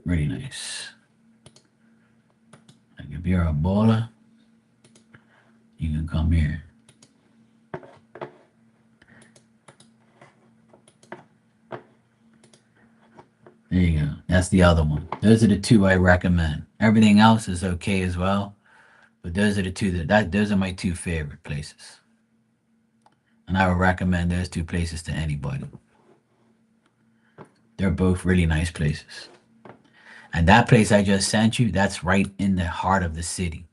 really nice. Like if you're a baller, you can come here. There you go. That's the other one. Those are the two I recommend. Everything else is okay as well, but those are the two that those are my two favorite places, and I would recommend those two places to anybody. They're both really nice places. And that place I just sent you, that's right in the heart of the city.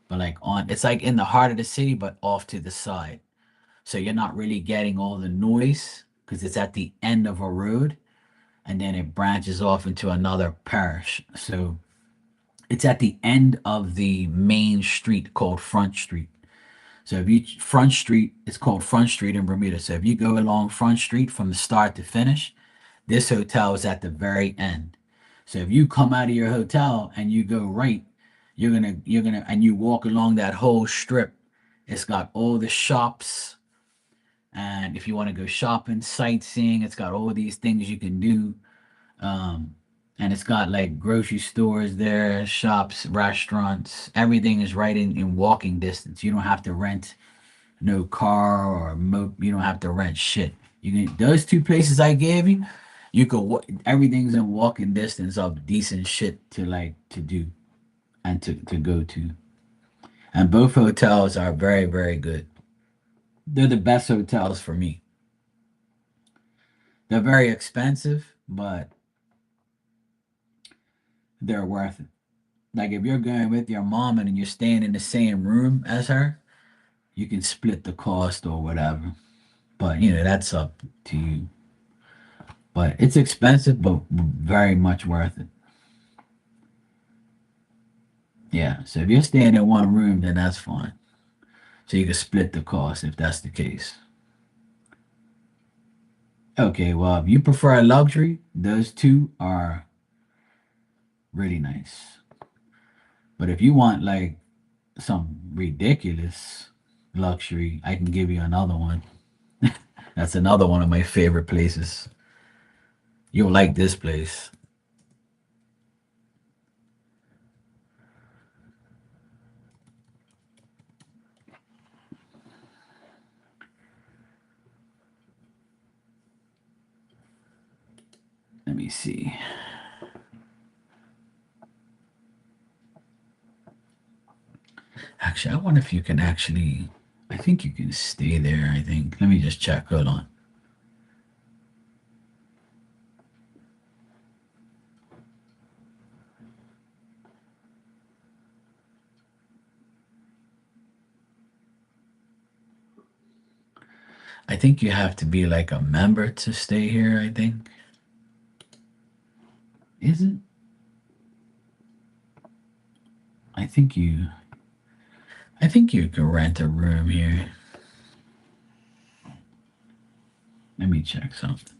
But like on, it's like in the heart of the city, but off to the side. So you're not really getting all the noise because it's at the end of a road and then it branches off into another parish. So it's at the end of the main street called Front Street. So if you Front Street, it's called Front Street in Bermuda. So if you go along Front Street from the start to finish, this hotel is at the very end. So if you come out of your hotel and you go right, you're gonna and you walk along that whole strip. It's got all the shops, and if you want to go shopping, sightseeing, it's got all these things you can do. Um, and it's got like grocery stores there, shops, restaurants. Everything is right in walking distance. You don't have to rent no car or you don't have to rent shit. You can those two places I gave you. You could everything's in walking distance of decent shit to like to do and to go to. And both hotels are very very good. They're the best hotels for me. They're very expensive, but they're worth it. Like if you're going with your mom and you're staying in the same room as her, you can split the cost or whatever. But that's up to you. But it's expensive, but very much worth it. Yeah. So if you're staying in one room, then that's fine. So you can split the cost if that's the case. Okay, well, if you prefer luxury, those two are really nice. But if you want like some ridiculous luxury, I can give you another one. That's another one of my favorite places. You'll like this place. Let me see. Actually, I wonder if you can actually. I think you can stay there. I think. Let me just check. Hold on. I think you have to be like a member to stay here. I think. Is it? I think you. I think you can rent a room here. Let me check something.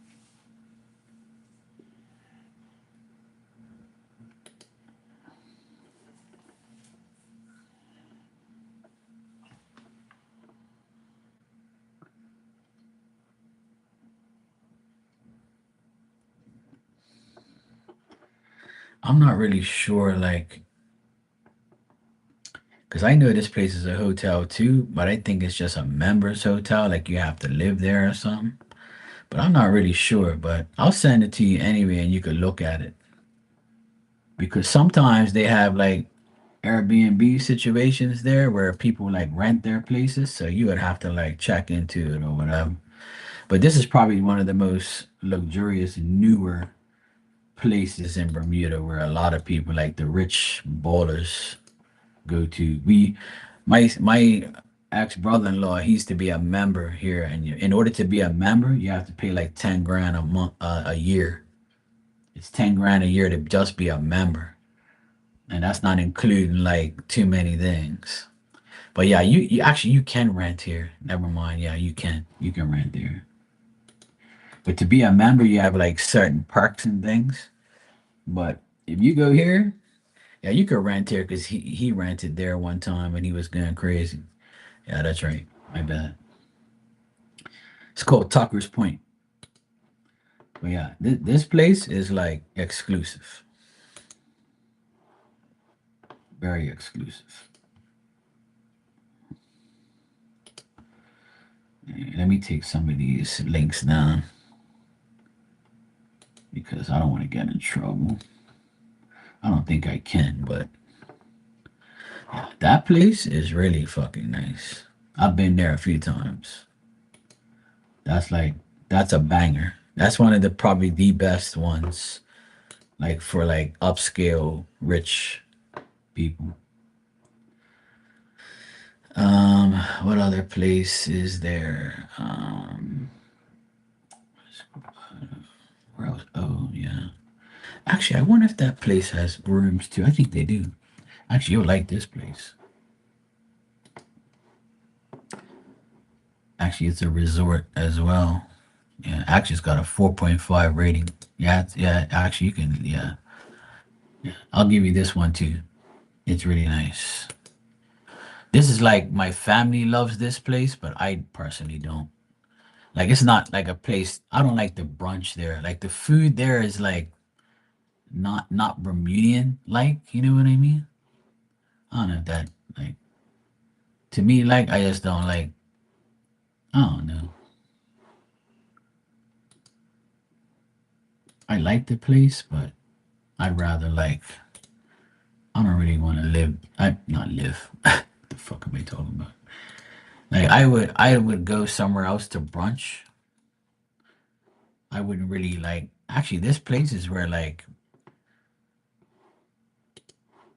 I'm not really sure, like, because I know this place is a hotel too, but I think it's just a members hotel. Like you have to live there or something. But I'm not really sure. But I'll send it to you anyway, and you could look at it. Because sometimes they have like Airbnb situations there where people like rent their places, so you would have to like check into it or whatever. But this is probably one of the most luxurious, newer places in Bermuda where a lot of people, like the rich ballers, go to. My ex brother-in-law, he used to be a member here, and in order to be a member, you have to pay like 10 grand a month, a year. It's 10 grand a year to just be a member, and that's not including like too many things. But yeah, you actually you can rent here. Never mind. Yeah, you can rent there. But to be a member, you have like certain perks and things. But if you go here, yeah, you could rent here because he rented there one time and he was going crazy. Yeah, that's right. My bad. It's called Tucker's Point. But yeah, this place is like exclusive, very exclusive. Let me take some of these links down because I don't want to get in trouble. I don't think I can, but that place is really fucking nice. I've been there a few times. That's like that's a banger. That's one of the probably the best ones, like for like upscale rich people. What other place is there? Where else? Oh yeah. Actually, I wonder if that place has rooms too. I think they do. Actually, you'll like this place. Actually, it's a resort as well. Yeah, actually, it's got a 4.5 rating. Yeah, yeah. Actually, you can. Yeah, I'll give you this one too. It's really nice. This is like my family loves this place, but I personally don't. Like, it's not like a place. I don't like the brunch there. Like the food there is like not Bermudian. Like, you know what I mean? I don't know if that like to me. Like, I just don't like. I don't know. I like the place, but I'd rather like. I don't really want to live. I not live. What the fuck am I talking about? Like I would go somewhere else to brunch. I wouldn't really like. Actually, this place is where like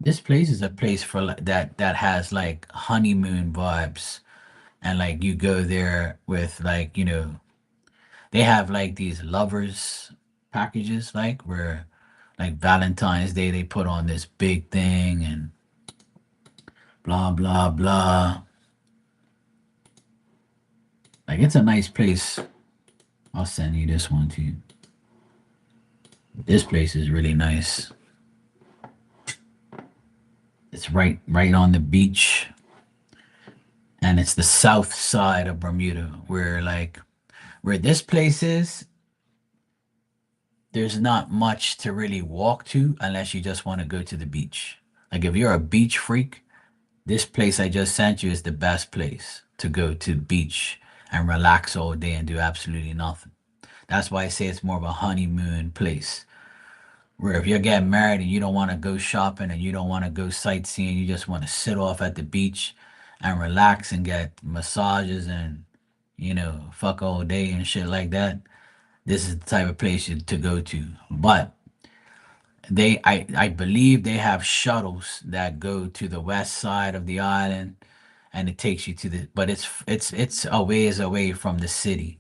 this place is a place for like that has like honeymoon vibes, and like you go there with like they have like these lovers packages like where like Valentine's Day they put on this big thing and blah blah blah. Like it's a nice place. I'll send you this one too. This place is really nice. It's right on the beach, and it's the south side of Bermuda where this place is. There's not much to really walk to unless you just want to go to the beach. Like if you're a beach freak, this place I just sent you is the best place to go to the beach and relax all day and do absolutely nothing. That's why I say it's more of a honeymoon place. Where if you're getting married and you don't want to go shopping and you don't want to go sightseeing, you just want to sit off at the beach and relax and get massages and fuck all day and shit like that. This is the type of place to go to. But I believe they have shuttles that go to the west side of the island, and it takes you to the. But it's a ways away from the city.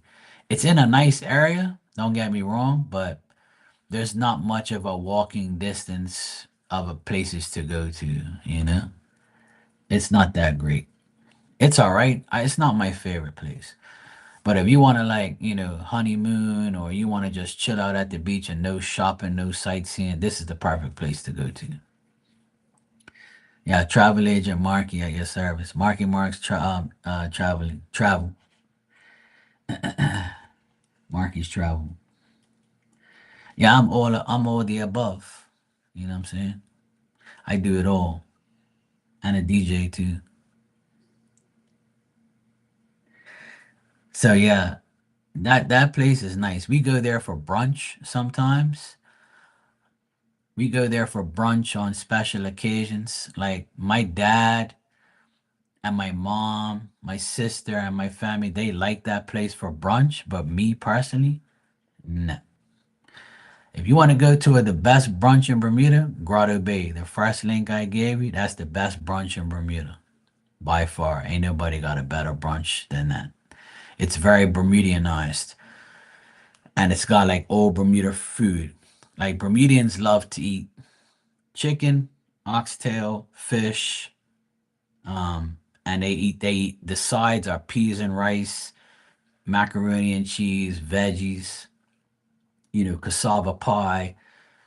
It's in a nice area. Don't get me wrong, but there's not much of a walking distance of a places to go to. It's not that great. It's all right. It's not my favorite place. But if you want to like, honeymoon or you want to just chill out at the beach and no shopping, no sightseeing, this is the perfect place to go to. Yeah, travel agent Marky at your service. Marky Marks travel. Marky's travel. Yeah, I'm all the above. You know what I'm saying? I do it all. And a DJ too. So yeah, that place is nice. We go there for brunch sometimes. We go there for brunch on special occasions. Like my dad and my mom, my sister and my family, they like that place for brunch, but me personally, no. If you want to go to the best brunch in Bermuda, Grotto Bay. The first link I gave you, that's the best brunch in Bermuda by far. Ain't nobody got a better brunch than that. It's very Bermudianized, and it's got like old Bermuda food. Like Bermudians love to eat chicken, oxtail, fish, and they eat the sides are peas and rice, macaroni and cheese, veggies, cassava pie,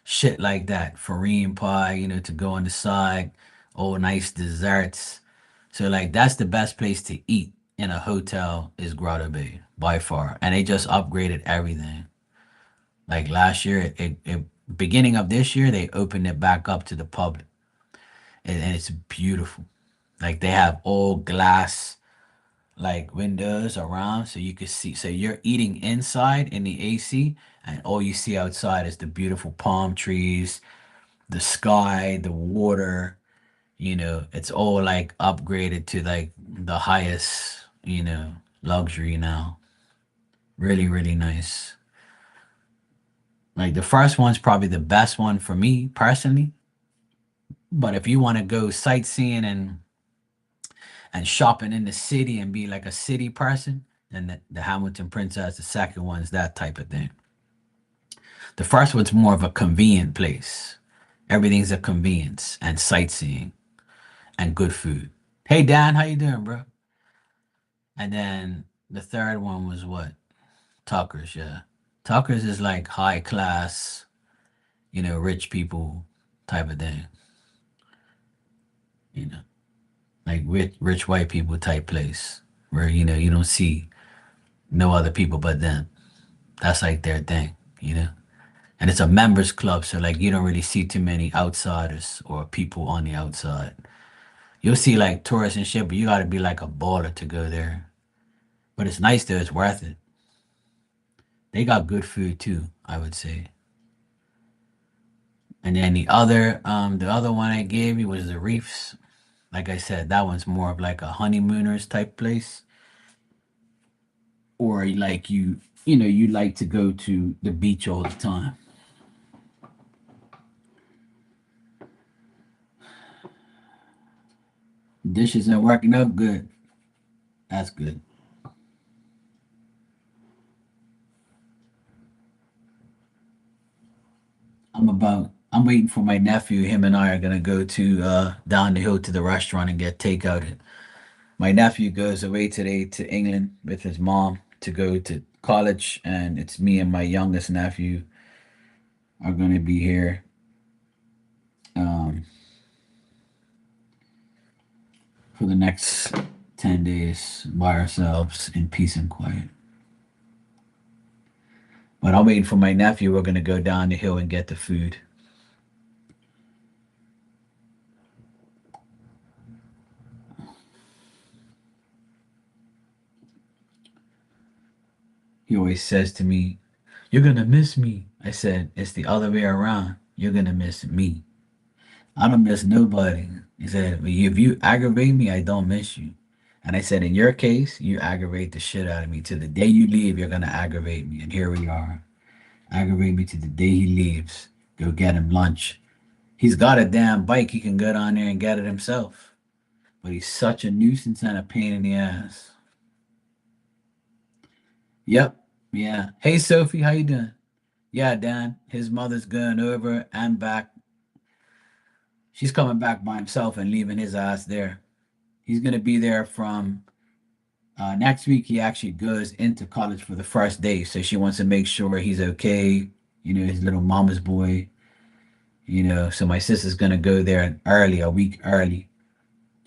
shit like that, farine pie, to go on the side, all nice desserts. So like that's the best place to eat in a hotel is Grotto Bay by far, and they just upgraded everything. Like last year, beginning of this year, they opened it back up to the public, and it's beautiful. Like they have all glass like windows around so you could see. So you're eating inside in the AC, and all you see outside is the beautiful palm trees, the sky, the water. It's all like upgraded to like the highest, luxury now. Really, really nice. Like the first one's probably the best one for me personally. But if you want to go sightseeing and shopping in the city and be like a city person, then the Hamilton Princess, the second one's that type of thing. The first one's more of a convenient place. Everything's a convenience and sightseeing and good food. Hey Dan, how you doing, bro? And then the third one was what? Tucker's, yeah. Tucker's is like high class, rich people type of thing. You know, like rich white people type place where you don't see no other people but them. That's like their thing. And it's a members club, so like you don't really see too many outsiders or people on the outside. You'll see like tourists and shit, but you gotta be like a baller to go there. But it's nice though, it's worth it. They got good food too, I would say. And then the other one I gave you was the Reefs. Like I said, that one's more of like a honeymooners type place. Or like you like to go to the beach all the time. Dishes are working up good. That's good. I'm waiting for my nephew. Him and I are gonna go to down the hill to the restaurant and get takeout. My nephew goes away today to England with his mom to go to college, and it's me and my youngest nephew are gonna be here um, for the next 10 days by ourselves in peace and quiet. But I'm waiting for my nephew. We're gonna go down the hill and get the food. He always says to me, "You're gonna miss me." I said, "It's the other way around. You're gonna miss me. I don't miss nobody." He said, "But if you aggravate me, I don't miss you." And I said, "In your case, you aggravate the shit out of me. To the day you leave, you're gonna aggravate me." And here we are. Aggravate me to the day he leaves. Go get him lunch. He's got a damn bike. He can go down there and get it himself. But he's such a nuisance and a pain in the ass. Yep. Yeah. Hey Sophie, how you doing? Yeah, Dan. His mother's going over and back. She's coming back by himself and leaving his ass there. He's gonna be there from next week. He actually goes into college for the first day, so she wants to make sure he's okay. His little mama's boy. So my sister's gonna go there early, a week early.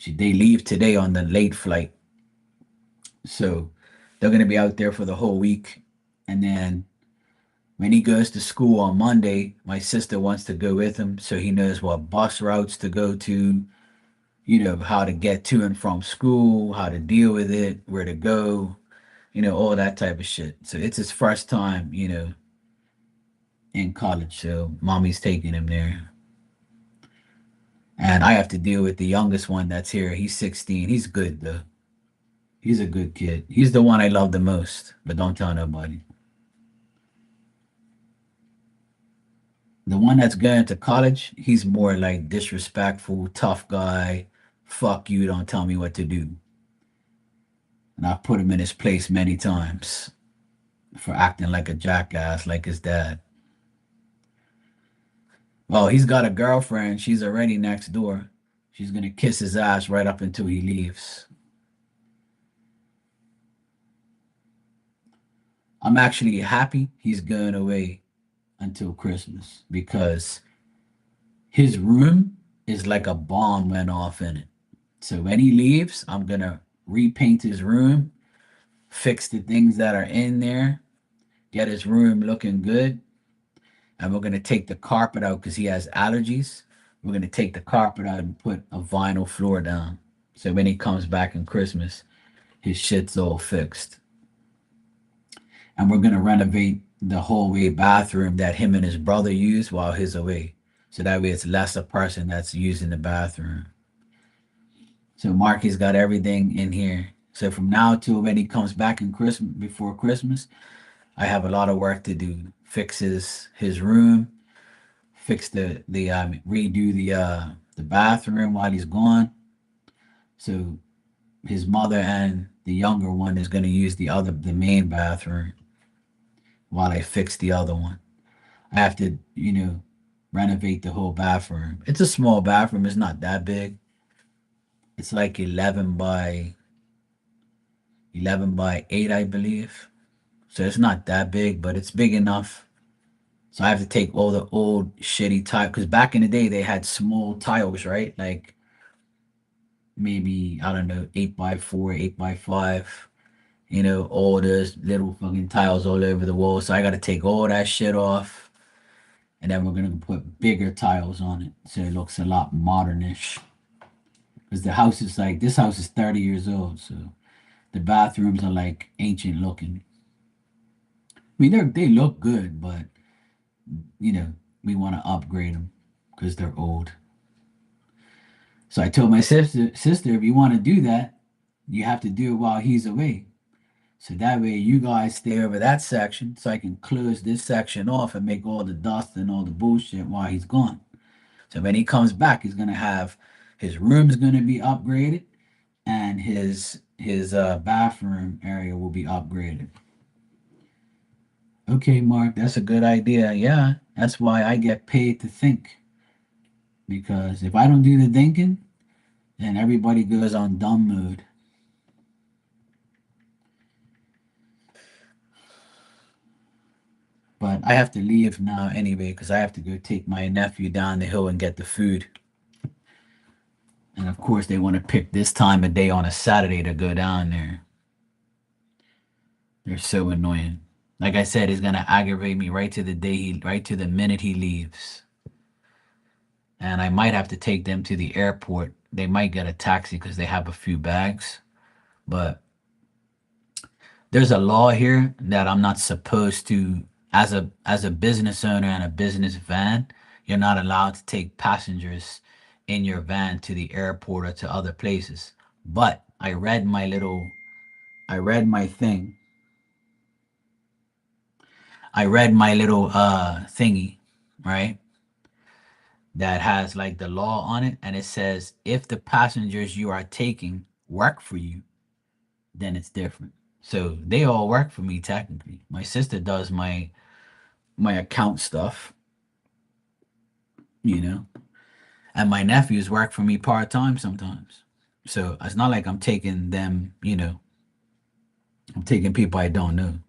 They leave today on the late flight, so they're gonna be out there for the whole week. And then when he goes to school on Monday, my sister wants to go with him so he knows what bus routes to go to, how to get to and from school, how to deal with it, where to go, all that type of shit. So it's his first time, in college. So mommy's taking him there. And I have to deal with the youngest one that's here. He's 16. He's good though. He's a good kid. He's the one I love the most, but don't tell nobody. The one that's going to college, he's more like disrespectful, tough guy. Fuck you, don't tell me what to do. And I've put him in his place many times for acting like a jackass, like his dad. Well, he's got a girlfriend. She's already next door. She's gonna kiss his ass right up until he leaves. I'm actually happy he's going away until Christmas because his room is like a bomb went off in it. So when he leaves, I'm gonna repaint his room, fix the things that are in there, get his room looking good, and we're gonna take the carpet out because he has allergies. We're gonna take the carpet out and put a vinyl floor down. So when he comes back in Christmas, his shit's all fixed. And we're gonna renovate the hallway bathroom that him and his brother use while he's away. So that way it's less a person that's using the bathroom. So Marky's got everything in here. So from now till when he comes back in Christmas before Christmas, I have a lot of work to do. Fix his room, fix the redo the bathroom while he's gone. So his mother and the younger one is gonna use the main bathroom while I fix the other one. I have to, renovate the whole bathroom. It's a small bathroom, it's not that big. It's like 11 by 8, I believe. So it's not that big, but it's big enough. So I have to take all the old shitty tile because back in the day they had small tiles, right? Like maybe I don't know, 8 by 4, 8 by 5. All those little fucking tiles all over the wall. So I got to take all that shit off, and then we're gonna put bigger tiles on it, so it looks a lot modernish. Because the house is like this house is 30 years old, so the bathrooms are like ancient looking. I mean, they look good, but you know, we want to upgrade them because they're old. So I told my sister, if you want to do that, you have to do it while he's away. So that way you guys stay over that section so I can close this section off and make all the dust and all the bullshit while he's gone. So when he comes back, he's gonna have his room's gonna be upgraded and his bathroom area will be upgraded. Okay, Mark, that's a good idea. Yeah, that's why I get paid to think. Because if I don't do the thinking, then everybody goes on dumb mode. But I have to leave now anyway because I have to go take my nephew down the hill and get the food. And of course, they want to pick this time of day on a Saturday to go down there. They're so annoying. Like I said, it's gonna aggravate me right to the minute he leaves. And I might have to take them to the airport. They might get a taxi because they have a few bags. But there's a law here that I'm not supposed to, as a business owner and a business van, you're not allowed to take passengers in your van to the airport or to other places. But I read my thing. I read my little thingy, right? That has like the law on it, and it says if the passengers you are taking work for you, then it's different. So they all work for me technically. My sister does my account stuff, you know, and my nephews work for me part time sometimes. So it's not like I'm taking them, I'm taking people I don't know.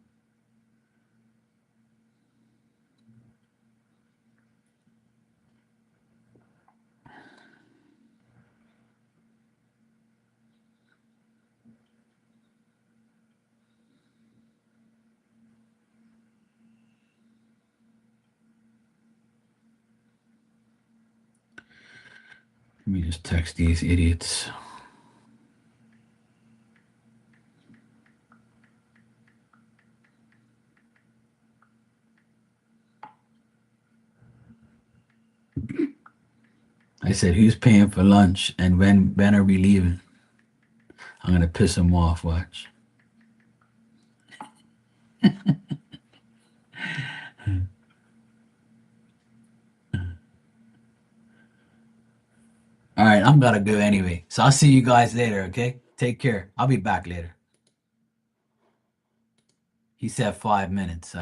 Let me just text these idiots. I said, who's paying for lunch and when are we leaving? I'm gonna piss them off, watch. I'm gotta go anyway. So I'll see you guys later, okay? Take care. I'll be back later. He said 5 minutes.